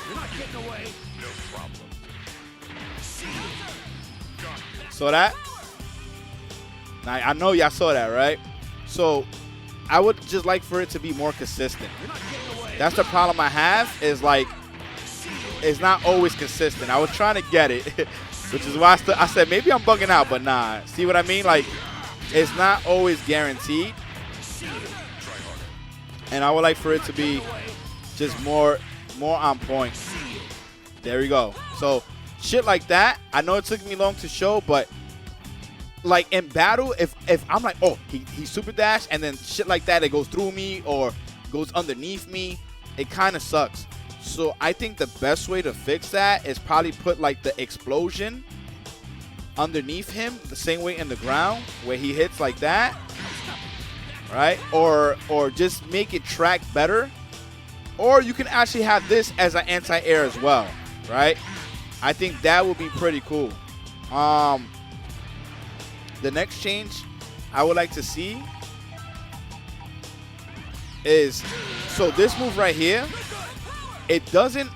You're not getting away. No problem. See you. Saw that? Now, I know y'all saw that, right? So I would just like for it to be more consistent. That's the problem I have, is like it's not always consistent. I was trying to get it, which is why I said maybe I'm bugging out, but nah. See what I mean? Like it's not always guaranteed. And I would like for it to be just more on point. There we go. So shit like that, I know it took me long to show, but like in battle, if I'm like, oh, he super dash, and then shit like that, it goes through me or goes underneath me, it kind of sucks. So I think the best way to fix that is probably put like the explosion underneath him, the same way in the ground where he hits like that, right? Or just make it track better. Or you can actually have this as an anti-air as well, right? I think that would be pretty cool. The next change I would like to see is, so this move right here, it doesn't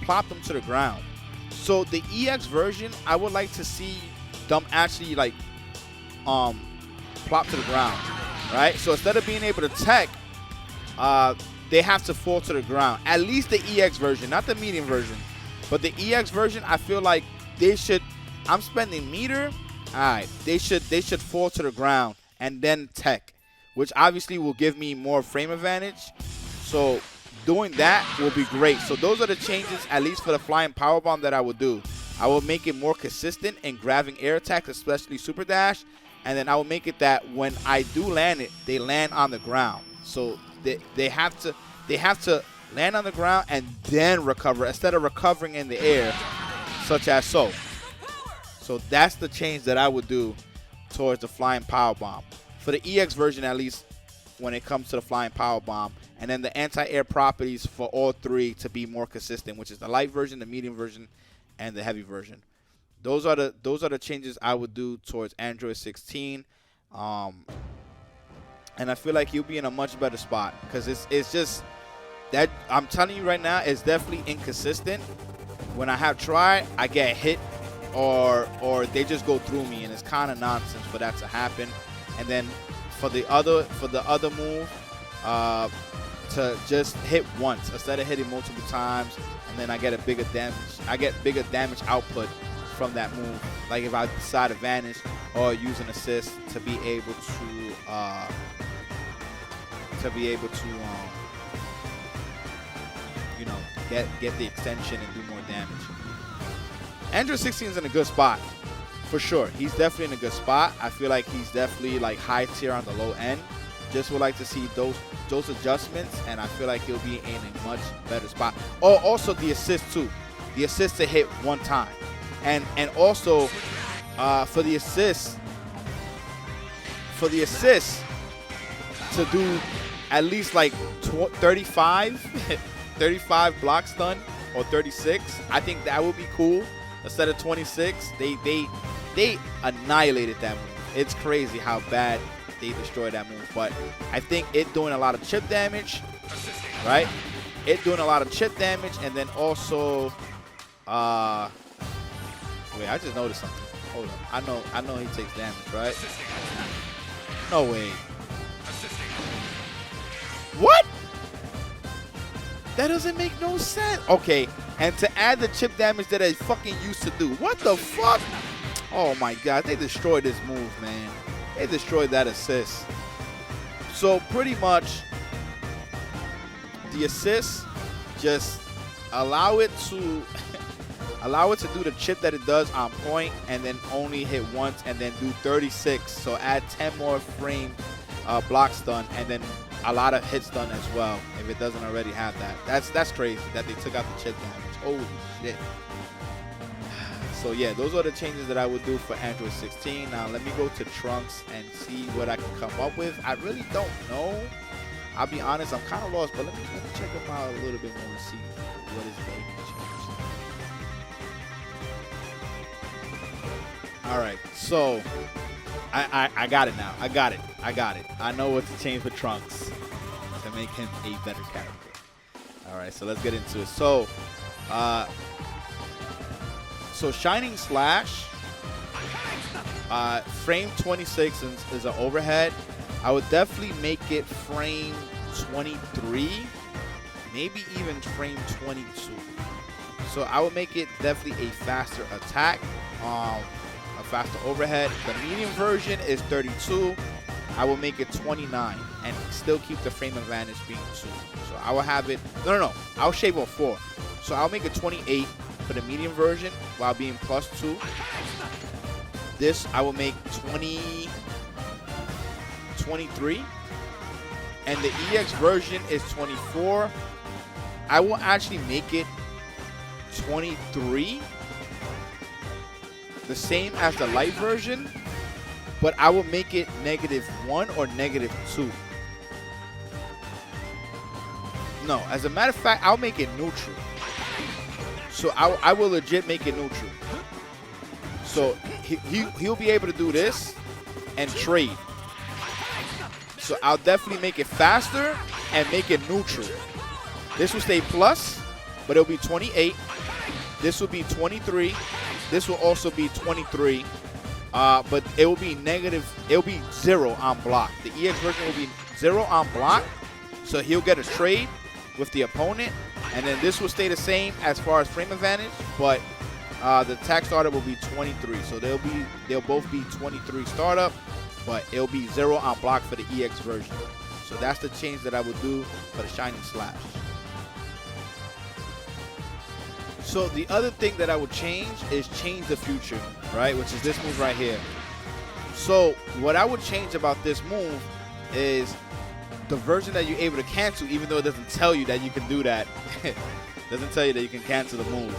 plop them to the ground. So the EX version, I would like to see them actually like plop to the ground, right? So instead of being able to tech, they have to fall to the ground. At least the EX version, not the medium version, but the EX version, I feel like they should. I'm spending meter. All right, they should fall to the ground and then tech, which obviously will give me more frame advantage. So doing that will be great. So those are the changes, at least for the flying powerbomb, that I will do. I will make it more consistent in grabbing air attacks, especially super dash, and then I will make it that when I do land it, they land on the ground. So they have to land on the ground and then recover instead of recovering in the air, such as so. So that's the change that I would do towards the flying powerbomb for the EX version, at least when it comes to the flying powerbomb, and then the anti-air properties for all three to be more consistent, which is the light version, the medium version, and the heavy version. Those are the changes I would do towards Android 16, and I feel like you'll be in a much better spot because it's just that I'm telling you right now, it's definitely inconsistent. When I have tried, I get hit or they just go through me, and it's kind of nonsense for that to happen. And then for the other move, to just hit once instead of hitting multiple times, and then I get a bigger damage. I get bigger damage output from that move. Like if I decide to vanish or use an assist to be able to you know, get the extension and do more damage. Android 16 is in a good spot for sure. He's definitely in a good spot. I feel like he's definitely like high tier on the low end. Just would like to see those adjustments, and I feel like he'll be in a much better spot. Oh, also the assist too. The assist to hit one time, and also for the assist to do at least like 35 blocks done, or 36. I think that would be cool. Instead of 26, they annihilated that move. It's crazy how bad they destroyed that move. But I think it doing a lot of chip damage, right? It doing a lot of chip damage, and then also, wait, I just noticed something. Hold on, I know he takes damage, right? No way. What? That doesn't make no sense. Okay, and to add the chip damage that I fucking used to do. What the fuck? Oh my god, they destroyed this move, man. They destroyed that assist. So pretty much, the assist, just allow it to do the chip that it does on point, and then only hit once, and then do 36. So add 10 more frame blocks done, and then a lot of hits done as well, if it doesn't already have that. That's crazy that they took out the chip damage. Holy shit. So yeah, those are the changes that I would do for Android 16. Now let me go to Trunks and see what I can come up with. I really don't know. I'll be honest, I'm kind of lost, but let me check them out a little bit more and see what is making changes. All right, so I got it now. I got it. I know what to change for Trunks to make him a better character. All right, so let's get into it. So Shining Slash, frame 26 is an overhead. I would definitely make it frame 23, maybe even frame 22. So I would make it definitely a faster attack, a faster overhead. The medium version is 32. I will make it 29 and still keep the frame advantage being 2. So I will have it, no, I'll shave off 4. So I'll make it 28 for the medium version while being +2. This I will make 23. And the EX version is 24. I will actually make it 23. The same as the light version, but I will make it -1 or -2. No, as a matter of fact, I'll make it neutral. So I will legit make it neutral. So he'll be able to do this and trade. So I'll definitely make it faster and make it neutral. This will stay plus, but it'll be 28. This will be 23. This will also be 23. But it will be negative. It'll be 0 on block. The EX version will be 0 on block. So he'll get a trade with the opponent. And then this will stay the same as far as frame advantage, but the attack startup will be 23. So they'll both be 23 startup, but it'll be 0 on block for the EX version. So that's the change that I would do for the Shining Slash. So the other thing that I would change is change the future, right? Which is this move right here. So what I would change about this move is the version that you're able to cancel, even though it doesn't tell you that you can do that. It doesn't tell you that you can cancel the move.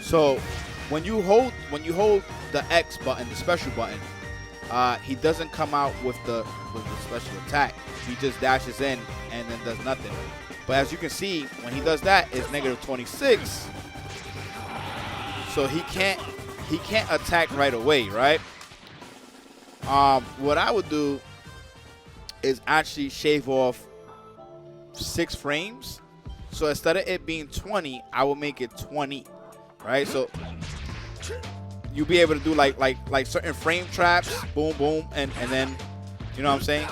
So when you hold the X button, the special button, he doesn't come out with the special attack. He just dashes in and then does nothing. But as you can see, when he does that, it's -26. So he can't attack right away, right? What I would do is actually shave off 6 frames. So instead of it being 20, I will make it 20, right? So you'll be able to do like certain frame traps, boom, boom, and then, you know what I'm saying?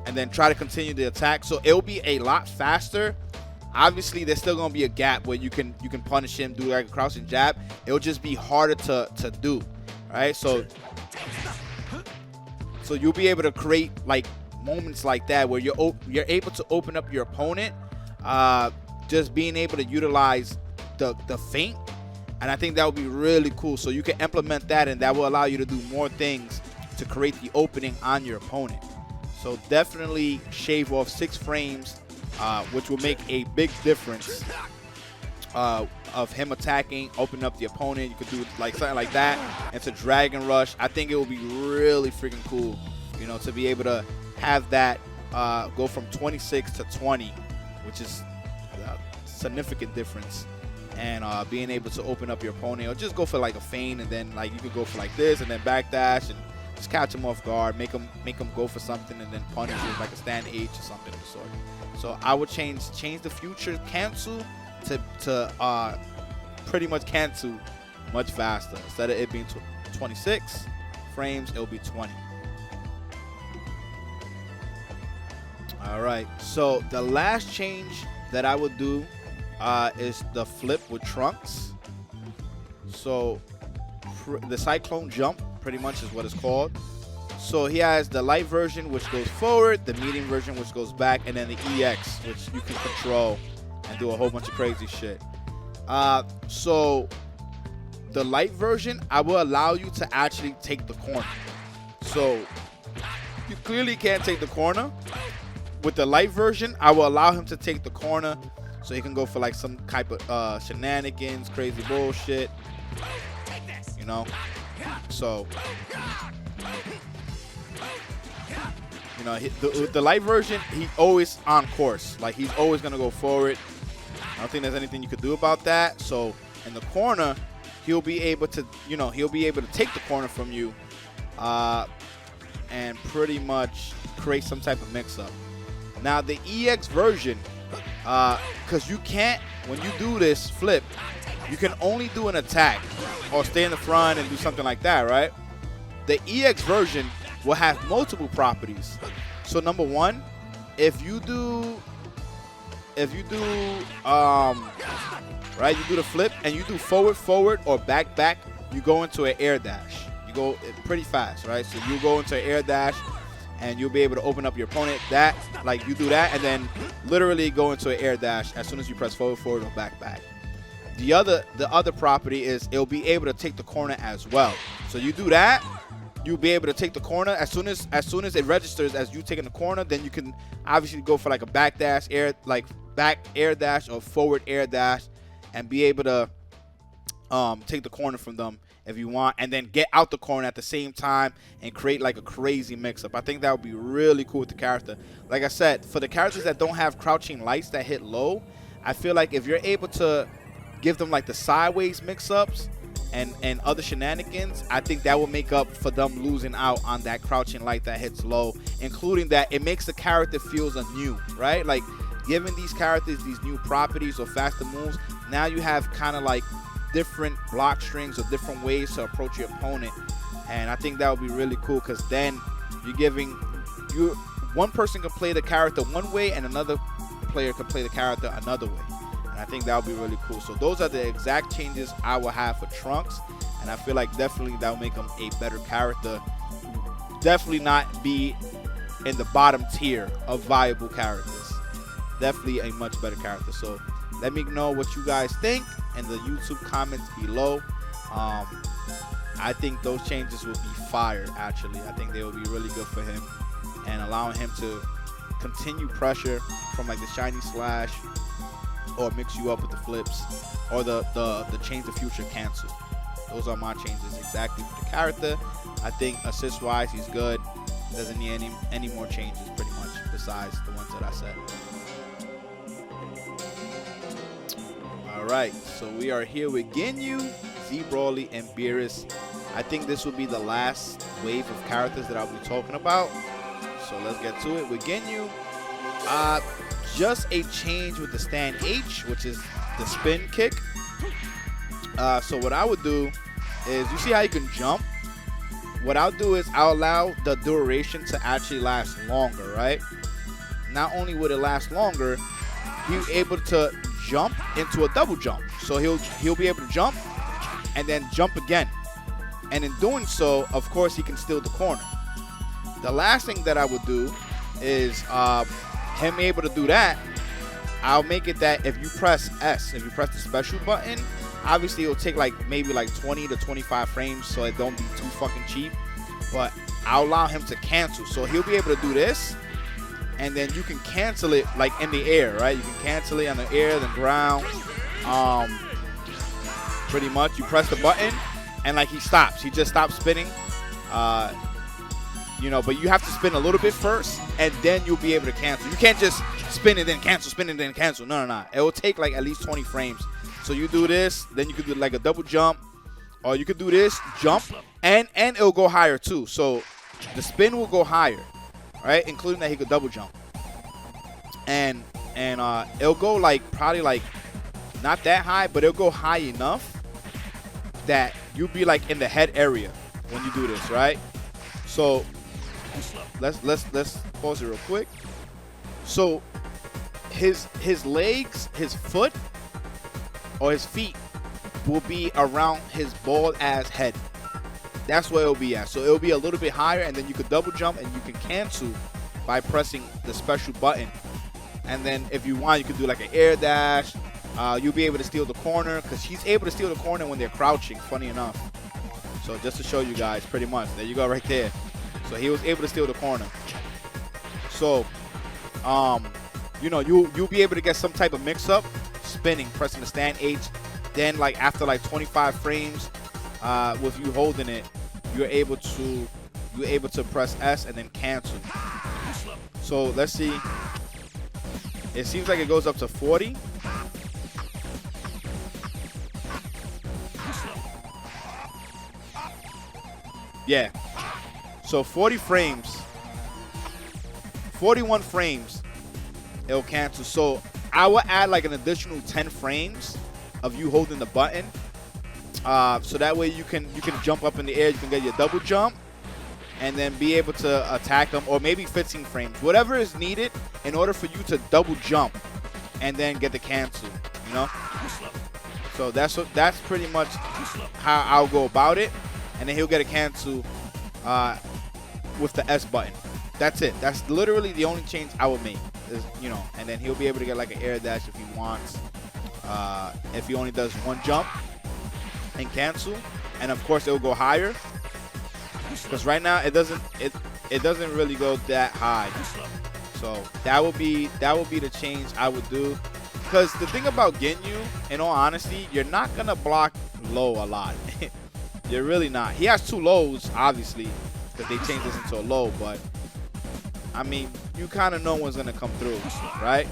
And then try to continue the attack. So it'll be a lot faster. Obviously, there's still gonna be a gap where you can punish him, do like a crouching jab. It'll just be harder to do, right? So you'll be able to create like moments like that where you're able to open up your opponent, just being able to utilize the feint And I think that would be really cool. So you can implement that, and that will allow you to do more things to create the opening on your opponent. So definitely shave off 6 frames, which will make a big difference of him attacking, open up the opponent. You could do like something like that. It's a Dragon Rush. I think it will be really freaking cool, you know, to be able to have that go from 26 to 20, which is a significant difference. And being able to open up your opponent, or just go for like a feint, and then like you could go for like this, and then backdash, and just catch him off guard, make him go for something, and then punish it like a stand H or something of the sort. So I would change the future cancel to pretty much cancel much faster. Instead of it being 26 frames, it'll be 20. All right. So the last change that I would do is the flip with Trunks. So the Cyclone Jump pretty much is what it's called. So he has the light version, which goes forward, the medium version, which goes back, and then the EX, which you can control and do a whole bunch of crazy shit. So the light version, I will allow you to actually take the corner. So you clearly can't take the corner. With the light version, I will allow him to take the corner, so he can go for like some type of shenanigans, crazy bullshit, you know. So, you know, the light version, he's always on course. Like, he's always gonna go forward. I don't think there's anything you could do about that. So in the corner, he'll be able to, you know, he'll be able to take the corner from you, and pretty much create some type of mix-up. Now the EX version, because you can't, when you do this flip, you can only do an attack or stay in the front and do something like that, right? The EX version will have multiple properties. So number one, if you do right, you do the flip and you do forward or back, you go into an air dash. You go pretty fast, right? So you go into an air dash, and you'll be able to open up your opponent. That, like, you do that, and then literally go into an air dash as soon as you press forward or back. The other property is it'll be able to take the corner as well. So you do that, you'll be able to take the corner as soon as it registers as you taking the corner. Then you can obviously go for like a back air dash or forward air dash, and be able to take the corner from them if you want, and then get out the corner at the same time and create like a crazy mix-up. I think that would be really cool with the character. Like I said, for the characters that don't have crouching lights that hit low, I feel like if you're able to give them like the sideways mix-ups and other shenanigans, I think that will make up for them losing out on that crouching light that hits low, including that it makes the character feels anew, right? Like, giving these characters these new properties or faster moves, now you have kind of like different block strings or different ways to approach your opponent. And I think that would be really cool, because then you're giving one person can play the character one way and another player can play the character another way. And I think that would be really cool. So those are the exact changes I will have for Trunks, and I feel like definitely that will make him a better character. Definitely not be in the bottom tier of viable characters. Definitely a much better character. So let me know what you guys think in the YouTube comments below. I think those changes will be fire, actually. I think they will be really good for him, and allowing him to continue pressure from like the shiny slash, or mix you up with the flips, or the change the future cancel. Those are my changes exactly for the character. I think assist wise he's good. Doesn't need any more changes pretty much besides the ones that I said. Alright, so we are here with Ginyu, Z Brawly, and Beerus. I think this will be the last wave of characters that I'll be talking about. So let's get to it with Ginyu. Just a change with the stand H, which is the spin kick. So what I would do is, you see how you can jump? What I'll do is I'll allow the duration to actually last longer, right? Not only would it last longer, he's able to jump into a double jump. So he'll be able to jump and then jump again. And in doing so, of course, he can steal the corner. The last thing that I would do is him able to do that. I'll make it that if you press S, if you press the special button, Obviously, it'll take like maybe like 20 to 25 frames, so it don't be too fucking cheap. But I'll allow him to cancel, so he'll be able to do this, and then you can cancel it like in the air, right? You can cancel it on the air, the ground. Pretty much, you press the button, and like he stops. He just stops spinning. You know, but you have to spin a little bit first, and then you'll be able to cancel. You can't just spin and then cancel, spin and then cancel. No, no, no. It will take like at least 20 frames. So you do this, then you could do like a double jump, or you could do this, jump, and it'll go higher too. So the spin will go higher, right? Including that he could double jump. And it'll go like probably like not that high, but it'll go high enough that you'll be like in the head area when you do this, right? So let's pause it real quick. So his legs, his foot, or his feet will be around his bald ass head. That's where it'll be at. So it'll be a little bit higher, and then you could double jump and you can cancel by pressing the special button. And then if you want, you could do like an air dash. You'll be able to steal the corner, because he's able to steal the corner when they're crouching, funny enough. So just to show you guys, pretty much, there you go right there. So he was able to steal the corner. So, you know, you'll be able to get some type of mix-up, spinning, pressing the stand H. Then, like after like 25 frames, with you holding it, you're able to press S and then cancel. So let's see. It seems like it goes up to 40. Yeah. So 40 frames, 41 frames, it'll cancel. So I will add like an additional 10 frames of you holding the button. So that way you can jump up in the air, you can get your double jump, and then be able to attack them, or maybe 15 frames, whatever is needed in order for you to double jump and then get the cancel, you know? So that's pretty much how I'll go about it. And then he'll get a cancel with the S button. That's it. That's literally the only change I would make, is, you know, and then he'll be able to get like an air dash if he wants, if he only does one jump and cancel. And of course it will go higher, because right now it doesn't really go that high. So that would be the change I would do. Because the thing about Ginyu, in all honesty, you're not gonna block low a lot. You're really not. He has two lows, obviously, because they changed this into a low, but I mean, you kind of know what's gonna come through, right?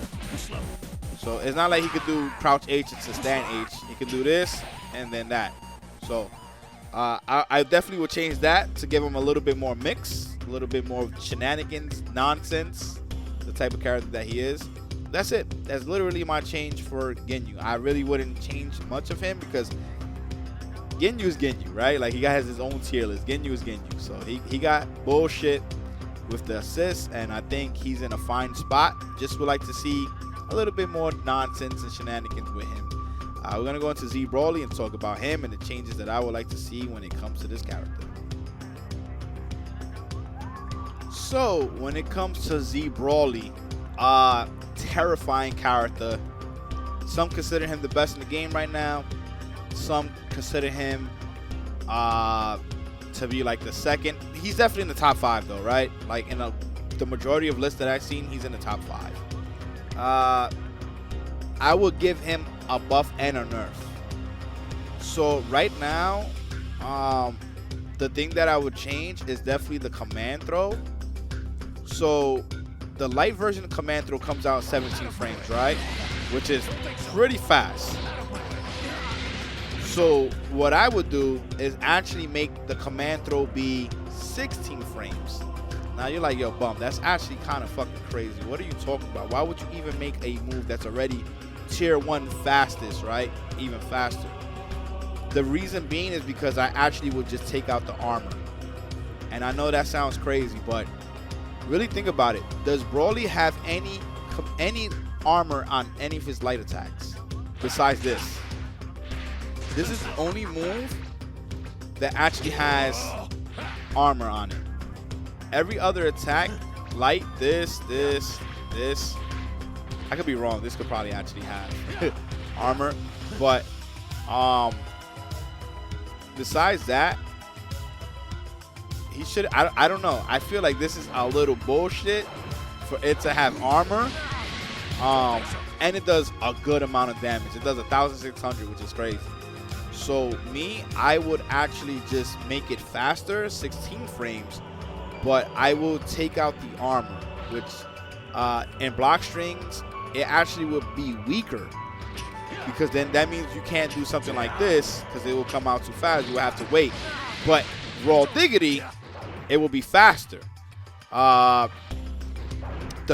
So it's not like he could do crouch H into stand H. He could do this and then that. So I definitely would change that to give him a little bit more mix, a little bit more shenanigans, nonsense, the type of character that he is. That's it. That's literally my change for Ginyu. I really wouldn't change much of him, because Ginyu is Ginyu, right? Like, he has his own tier list. Ginyu is Ginyu. So he got bullshit with the assists, and I think he's in a fine spot. Just would like to see a little bit more nonsense and shenanigans with him. We're going to go into Z Brawly and talk about him and the changes that I would like to see when it comes to this character. So, when it comes to Z Brawly, terrifying character. Some consider him the best in the game right now. Some consider him to be like the second. He's definitely in the top 5 though, right? Like in the majority of lists that I've seen, he's in the top 5. I would give him a buff and a nerf. So right now, the thing that I would change is definitely the command throw. So the light version of command throw comes out 17 frames, right? Which is pretty fast. So what I would do is actually make the command throw be 16 frames. Now you're like, yo, bum, that's actually kind of fucking crazy. What are you talking about? Why would you even make a move that's already tier 1 fastest, right? Even faster. The reason being is because I actually would just take out the armor. And I know that sounds crazy, but really think about it. Does Brawly have any armor on any of his light attacks besides this? This is the only move that actually has armor on it. Every other attack, light, this. I could be wrong. This could probably actually have armor, but Besides that, he should. I don't know. I feel like this is a little bullshit for it to have armor. And it does a good amount of damage. It does 1,600, which is crazy. So me, I would actually just make it faster, 16 frames, but I will take out the armor, which in block strings, it actually would be weaker, because then that means you can't do something like this because it will come out too fast. You will have to wait. But raw diggity, it will be faster. The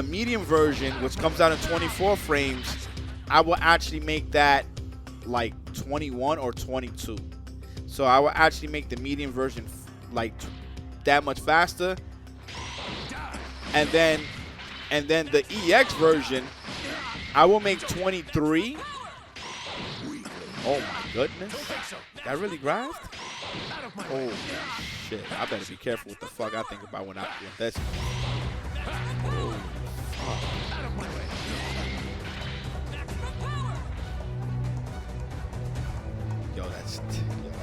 medium version, which comes out in 24 frames, I will actually make that like 21 or 22. So I will actually make the medium version like that much faster. And then the EX version, I will make 23. Oh my goodness. That really grabbed? Oh shit. I better be careful what the fuck I think about when that's. Oh, Yo, that's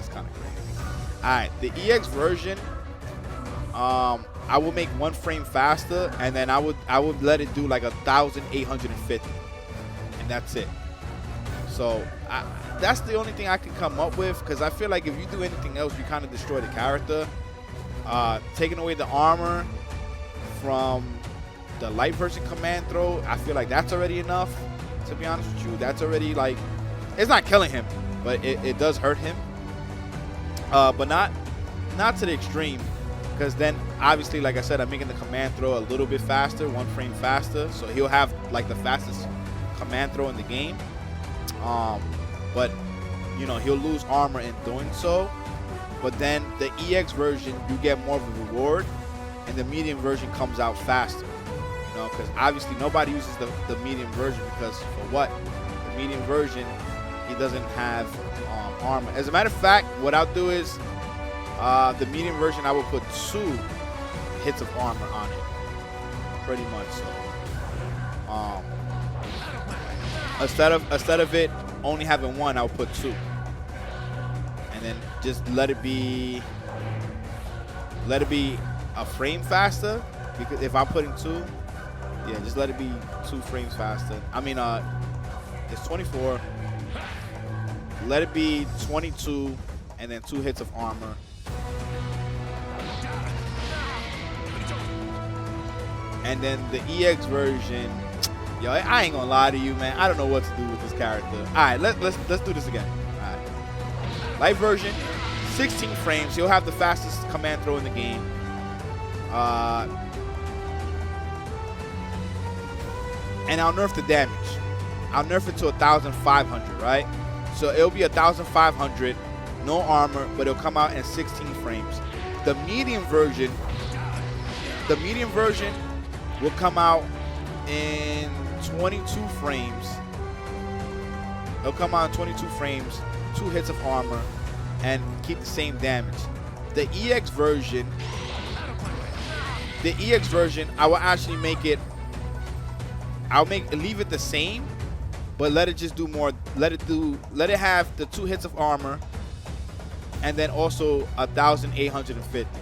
kind of crazy. All right, the EX version, I will make 1 frame faster, and then I would let it do like 1,850, and that's it. So that's the only thing I can come up with, because I feel like if you do anything else, you kind of destroy the character. Taking away the armor from the light version command throw, I feel like that's already enough. To be honest with you, that's already like, it's not killing him, but it does hurt him. But not to the extreme, because then obviously, like I said, I'm making the command throw a little bit faster, 1 frame faster, so he'll have like the fastest command throw in the game. But you know, he'll lose armor in doing so. But then the EX version, you get more of a reward, and the medium version comes out faster. You know, because obviously nobody uses the medium version, because for what? The medium version, he doesn't have armor. As a matter of fact, what I'll do is the medium version, I will put 2 hits of armor on it, pretty much. So instead of it only having 1, I'll put 2, and then just let it be a frame faster, because if I'm putting 2, yeah, just let it be 2 frames faster. I mean, it's 24. Let it be 22, and then 2 hits of armor. And then the EX version, yo, I ain't gonna lie to you, man. I don't know what to do with this character. All right, let's do this again. All right, light version, 16 frames. He'll have the fastest command throw in the game. And I'll nerf the damage. I'll nerf it to 1,500, right? So it'll be 1,500, no armor, but it'll come out in 16 frames. The medium version will come out in 22 frames. It'll come out in 22 frames, 2 hits of armor, and keep the same damage. The EX version, I will actually make it. Leave it the same, but let it just do more. Let it have the 2 hits of armor, and then also 1,850,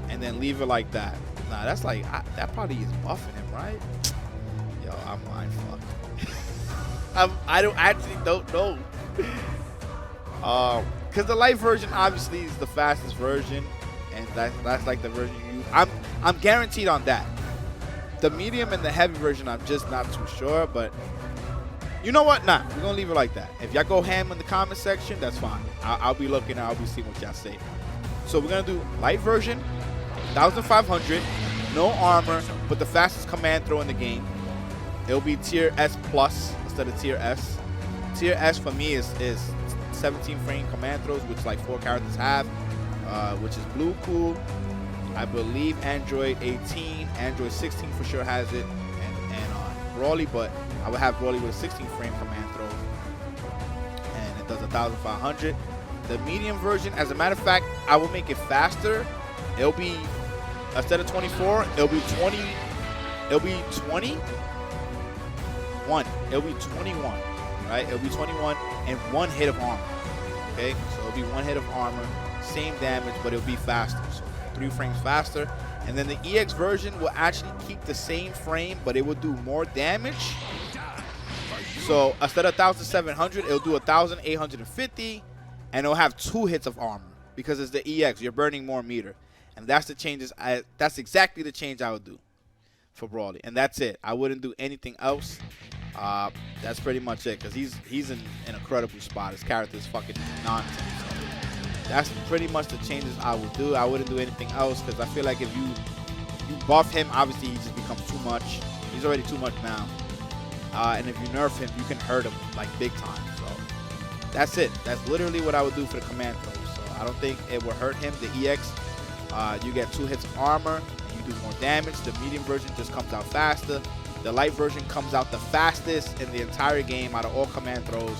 and then leave it like that. Nah, that's like that probably is buffing him, right? Yo, I'm mind fucked. I don't know. Because the light version obviously is the fastest version, and that's like the version you use. I'm guaranteed on that. The medium and the heavy version, I'm just not too sure, but you know what? Nah, we're gonna leave it like that. If y'all go ham in the comment section, that's fine. I'll be looking, I'll be seeing what y'all say. So we're gonna do light version, 1,500, no armor, but the fastest command throw in the game. It'll be tier S plus instead of tier S. Tier S for me is 17 frame command throws, which like 4 characters have, which is blue cool. I believe Android 18, Android 16 for sure has it, and Brawly, but I would have Brawly with a 16 frame command throw, and it does 1,500. The medium version, as a matter of fact, I will make it faster. It'll be, instead of 24, it'll be 20. It'll be 21. It'll be 21, right? It'll be 21 and 1 hit of armor. Okay, so it'll be 1 hit of armor, same damage, but it'll be faster. So 3 frames faster. And then the EX version will actually keep the same frame, but it will do more damage. So instead of 1,700, it'll do 1,850, and it'll have 2 hits of armor because it's the EX. You're burning more meter, and that's the changes. That's exactly the change I would do for Brawly, and that's it. I wouldn't do anything else. That's pretty much it, because he's in an incredible spot. His character is fucking nonsense. So that's pretty much the changes I would do. I wouldn't do anything else, because I feel like if you buff him, obviously he just becomes too much. He's already too much now. And if you nerf him, you can hurt him like big time. So that's it. That's literally what I would do for the command throws. So I don't think it will hurt him. The EX, you get 2 hits of armor, and you do more damage. The medium version just comes out faster. The light version comes out the fastest in the entire game out of all command throws,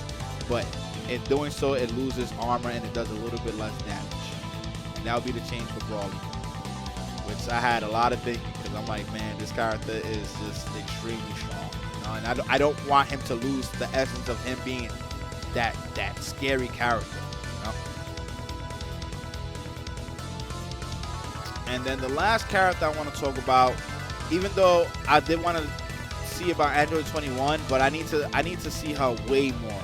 but in doing so, it loses armor and it does a little bit less damage. And that would be the change for Brawly, which I had a lot of thinking, because I'm like, man, this character is just extremely strong. You know? And I don't want him to lose the essence of him being that scary character. You know? And then the last character I want to talk about, even though I did want to see about Android 21, but I need to see her way more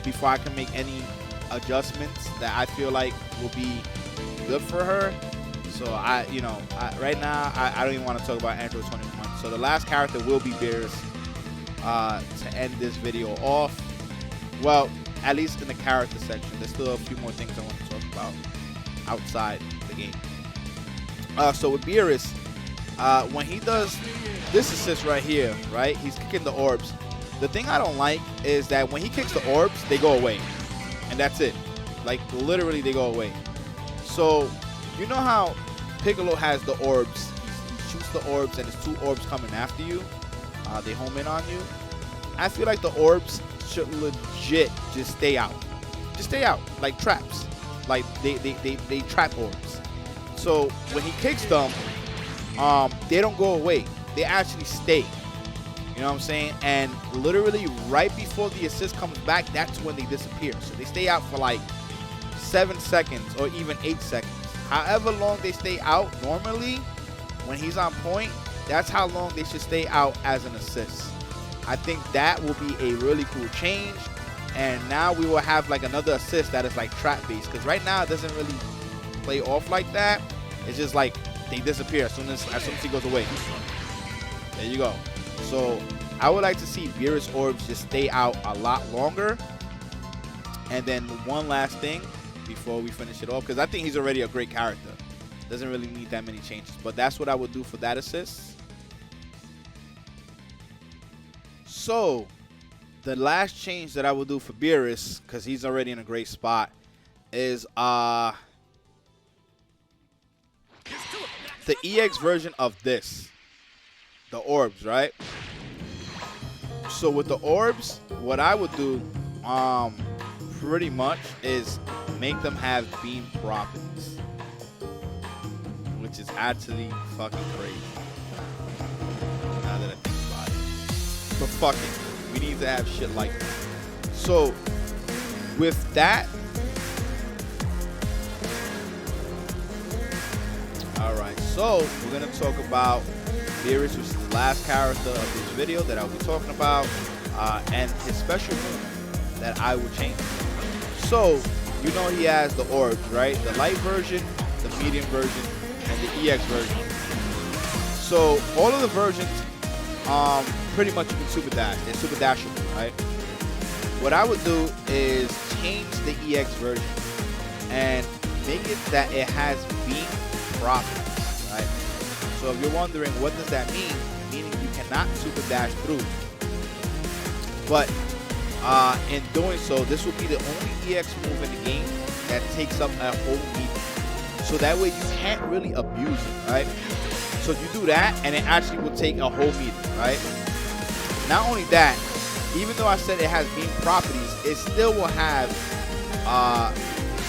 before I can make any adjustments that I feel like will be good for her. So right now I don't even want to talk about Android 21. So the last character will be Beerus to end this video off. Well, at least in the character section. There's still a few more things I want to talk about outside the game. So with Beerus, when he does this assist right here, right, he's kicking the orbs. The thing I don't like is that when he kicks the orbs, they go away, and that's it. Like, literally, they go away. So you know how Piccolo has the orbs? He shoots the orbs, and there's 2 orbs coming after you. They home in on you. I feel like the orbs should legit just stay out. Just stay out, like traps. Like they trap orbs. So when he kicks them, they don't go away. They actually stay. You know what I'm saying? And literally right before the assist comes back, that's when they disappear. So they stay out for like 7 seconds or even 8 seconds. However long they stay out normally, when he's on point, that's how long they should stay out as an assist. I think that will be a really cool change. And now we will have like another assist that is like trap based. Because right now it doesn't really play off like that. It's just like they disappear as soon as he goes away. There you go. So I would like to see Beerus orbs just stay out a lot longer. And then one last thing before we finish it off, because I think he's already a great character. Doesn't really need that many changes. But that's what I would do for that assist. So the last change that I will do for Beerus, because he's already in a great spot, is the EX version of this. The orbs, right? So with the orbs, what I would do pretty much is make them have beam properties, which is actually fucking crazy now that I think about it. But fuck it, we need to have shit like that. So with that, alright, so we're gonna talk about Beerus, which is the last character of this video that I'll be talking about, and his special move that I will change. So, you know he has the orbs, right? The light version, the medium version, and the EX version. So, all of the versions, pretty much you can super dash. They're super dashable, right? What I would do is change the EX version and make it that it has beam properties, right? So if you're wondering what does that mean, meaning you cannot super dash through. But in doing so, this will be the only EX move in the game that takes up a whole meter. So that way you can't really abuse it, right? So you do that and it actually will take a whole meter, right? Not only that, even though I said it has beam properties, it still will have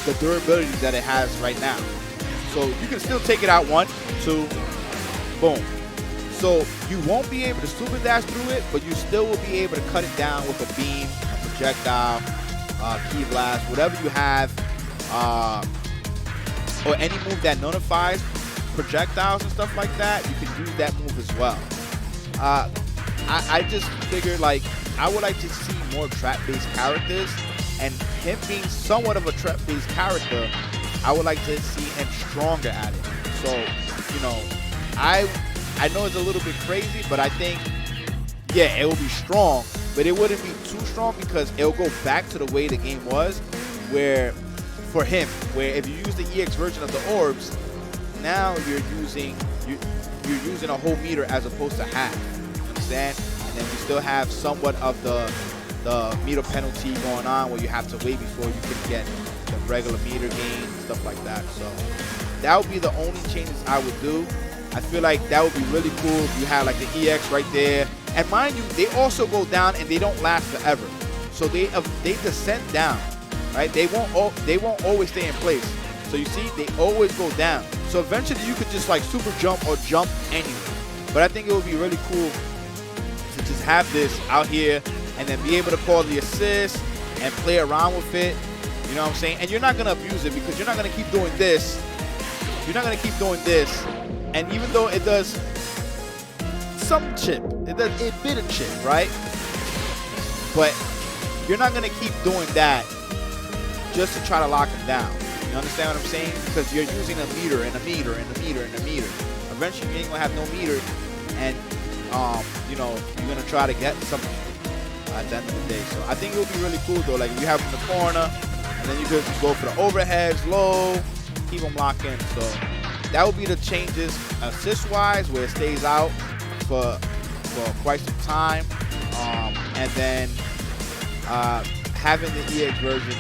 the durability that it has right now. So you can still take it out 1, 2, boom. So you won't be able to super dash through it, but you still will be able to cut it down with a beam projectile, key blast, whatever you have, or any move that notifies projectiles and stuff like that, you can use that move as well. I just figured, like, I would like to see more trap-based characters, and him being somewhat of a trap-based character, I would like to see him stronger at it. So, you know, I know it's a little bit crazy, but I think, yeah, it will be strong, but it wouldn't be too strong because it'll go back to the way the game was, where for him, where if you use the EX version of the orbs, now you're using a whole meter as opposed to half. You understand? And then you still have somewhat of the meter penalty going on where you have to wait before you can get the regular meter gain and stuff like that. So that would be the only changes I would do. I feel like that would be really cool if you had like the EX right there. And mind you, they also go down and they don't last forever. So they descend down, right? They won't always stay in place. So you see, they always go down. So eventually you could just like super jump or jump anywhere. But I think it would be really cool to just have this out here and then be able to call the assist and play around with it. You know what I'm saying? And you're not going to abuse it because you're not going to keep doing this. You're not going to keep doing this. And even though it does some chip, it does a bit of chip, right? But you're not going to keep doing that just to try to lock him down. You understand what I'm saying? Because you're using a meter and a meter and a meter and a meter. Eventually you ain't going to have no meter, and you know, you're going to try to get something at the end of the day. So I think it would be really cool though. Like if you have him in the corner, and then you could go for the overheads, low, keep him locked in. So that would be the changes assist-wise, where it stays out for quite some time. And then having the EX version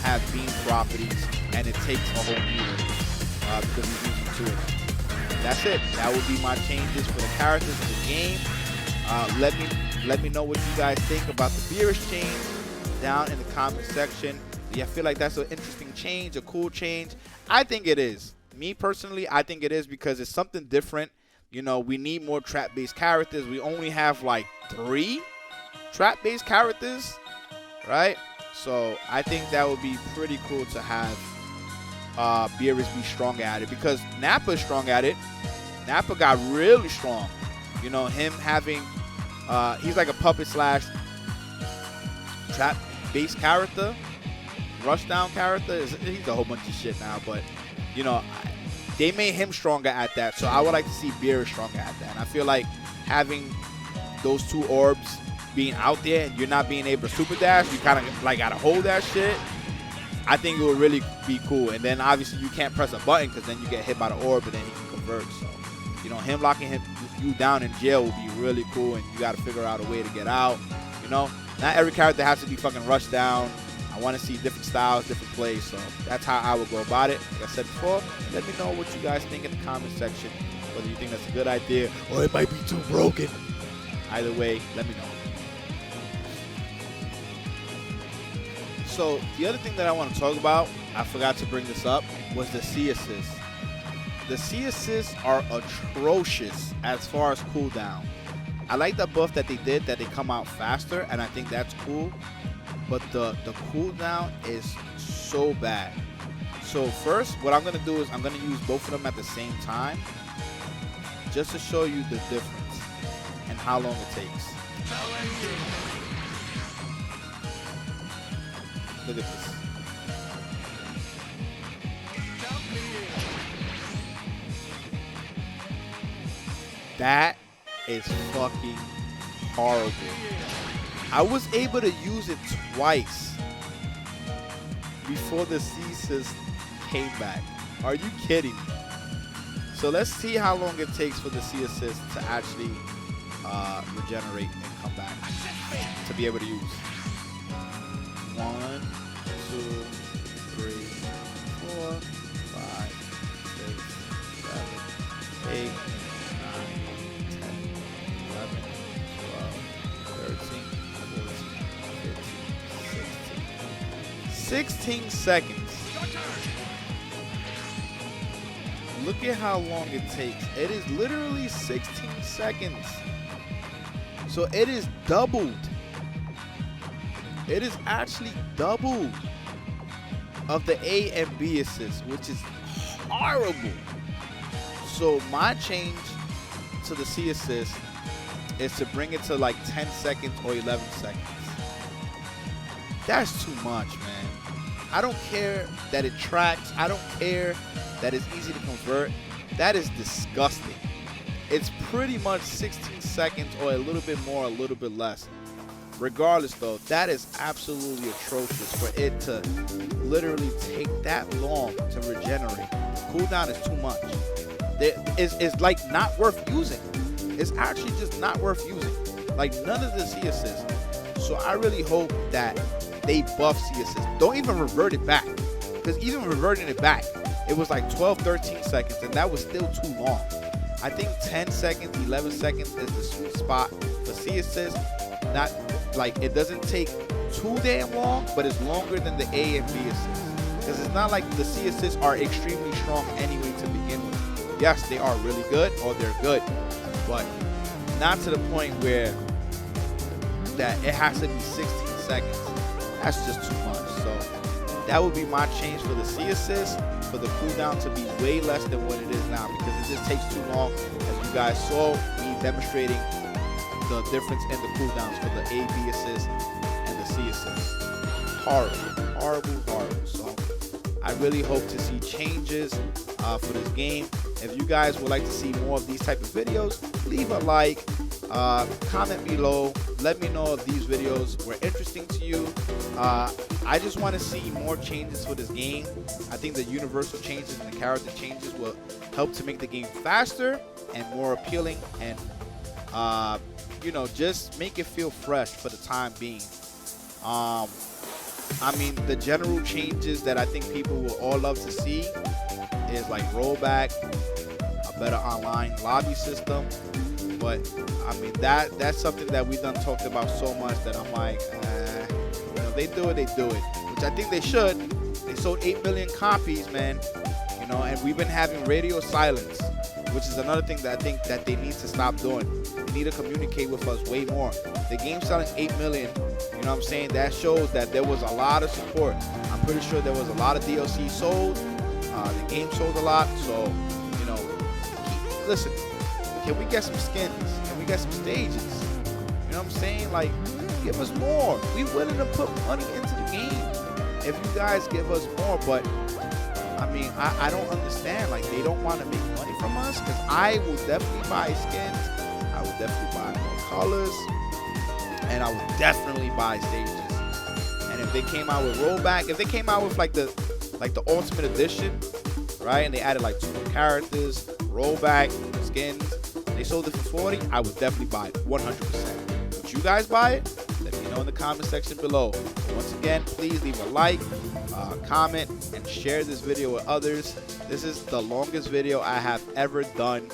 have beam properties, and it takes a whole meter because we're using two of them. That's it. That would be my changes for the characters in the game. Let me know what you guys think about the Beerus change down in the comment section. Do you feel like that's an interesting change, a cool change? I think it is. Me personally, I think it is because it's something different. You know, we need more trap-based characters. We only have like 3 trap-based characters, right? So I think that would be pretty cool to have Beerus be strong at it, because Nappa is strong at it. Nappa got really strong. You know, him having, he's like a puppet slash trap-based character, rushdown character. He's a whole bunch of shit now, but, you know, they made him stronger at that. So I would like to see Beerus stronger at that. And I feel like having those 2 orbs being out there and you're not being able to super dash, you kind of like got to hold that shit. I think it would really be cool. And then obviously you can't press a button because then you get hit by the orb and then he can convert. So, you know, him locking you down in jail would be really cool, and you got to figure out a way to get out. You know, not every character has to be fucking rushed down. I want to see different styles, different plays. So that's how I would go about it. Like I said before, let me know what you guys think in the comment section, whether you think that's a good idea or it might be too broken. Either way, let me know. So the other thing that I want to talk about, I forgot to bring this up, was the C assists. The C assists are atrocious as far as cooldown. I like the buff that they did, that they come out faster, and I think that's cool. But the cooldown is so bad. So first, what I'm going to do is I'm going to use both of them at the same time, just to show you the difference and how long it takes. Look at this. That is fucking horrible. I was able to use it twice before the C-assist came back. Are you kidding me? So let's see how long it takes for the C-assist to actually regenerate and come back to be able to use. 1, 2, 3, 4, 5, 6, 7, 8, 9, 10, 11, 12, 13, 14, 15, 16 seconds. Look at how long it takes. It is literally 16 seconds. So it is doubled. it is actually double of the A and B assist, which is horrible. So my change to the C assist is to bring it to like 10 seconds or 11 seconds. That's too much, man. I don't care that it tracks. I don't care that it's easy to convert. That is disgusting. It's pretty much 16 seconds or a little bit more, a little bit less. Regardless, though, that is absolutely atrocious for it to literally take that long to regenerate. Cooldown is too much. It's like not worth using. It's actually just not worth using. Like none of the C assists. So I really hope that they buff C assist. Don't even revert it back. Because even reverting it back, it was like 12, 13 seconds, and that was still too long. I think 10 seconds, 11 seconds is the sweet spot for C assist. Not like it doesn't take too damn long, but it's longer than the A and B assists. Because it's not like the C assists are extremely strong anyway to begin with. Yes, they are really good, or they're good, but not to the point where that it has to be 16 seconds. That's just too much. So that would be my change for the C assist, for the cooldown to be way less than what it is now, because it just takes too long. As you guys saw me demonstrating the difference in the cooldowns for the A, B assist and the C assist. Horrible, horrible, horrible. So I really hope to see changes for this game. If you guys would like to see more of these type of videos, leave a like, comment below. Let me know if these videos were interesting to you. I just want to see more changes for this game. I think the universal changes and the character changes will help to make the game faster and more appealing, and you know, just make it feel fresh for the time being. I mean, the general changes that I think people will all love to see is like rollback, a better online lobby system. But I mean, that's something that we done talked about so much that I'm like, you know, they do it, which I think they should. They sold 8 million copies, man. You know, and we've been having radio silence, which is another thing that I think that they need to stop doing. They need to communicate with us way more. The game selling 8 million, you know what I'm saying? That shows that there was a lot of support. I'm pretty sure there was a lot of DLC sold. The game sold a lot. So, you know, listen, can we get some skins? Can we get some stages? You know what I'm saying? Like, give us more. We willing to put money into the game if you guys give us more. But I mean, I don't understand. Like, they don't want to make money from us, because I will definitely buy skins. I will definitely buy more colors, and I will definitely buy stages. And if they came out with rollback, if they came out with like the Ultimate Edition, right, and they added like 2 more characters, rollback, skins, they sold it for 40, I would definitely buy it 100%. Would you guys buy it? Let me know in the comment section below. Once again, please leave a like, comment, and share this video with others. This is the longest video I have ever done.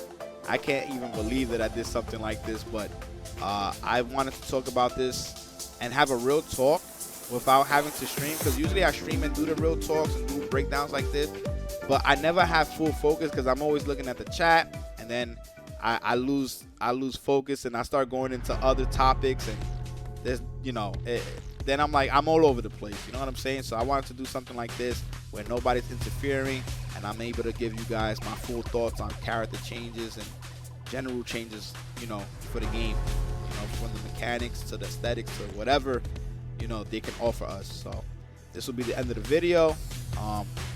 I can't even believe that I did something like this, but I wanted to talk about this and have a real talk without having to stream, because usually I stream and do the real talks and do breakdowns like this, but I never have full focus because I'm always looking at the chat, and then I lose focus and I start going into other topics, and there's, you know, then I'm like, I'm all over the place, you know what I'm saying? So I wanted to do something like this where nobody's interfering, and I'm able to give you guys my full thoughts on character changes and general changes, you know, for the game, you know, from the mechanics to the aesthetics to whatever, you know, they can offer us. So this will be the end of the video.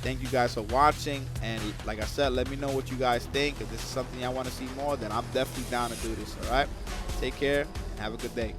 Thank you guys for watching, and like I said, let me know what you guys think. If this is something I want to see more, then I'm definitely down to do this. All right, take care and have a good day.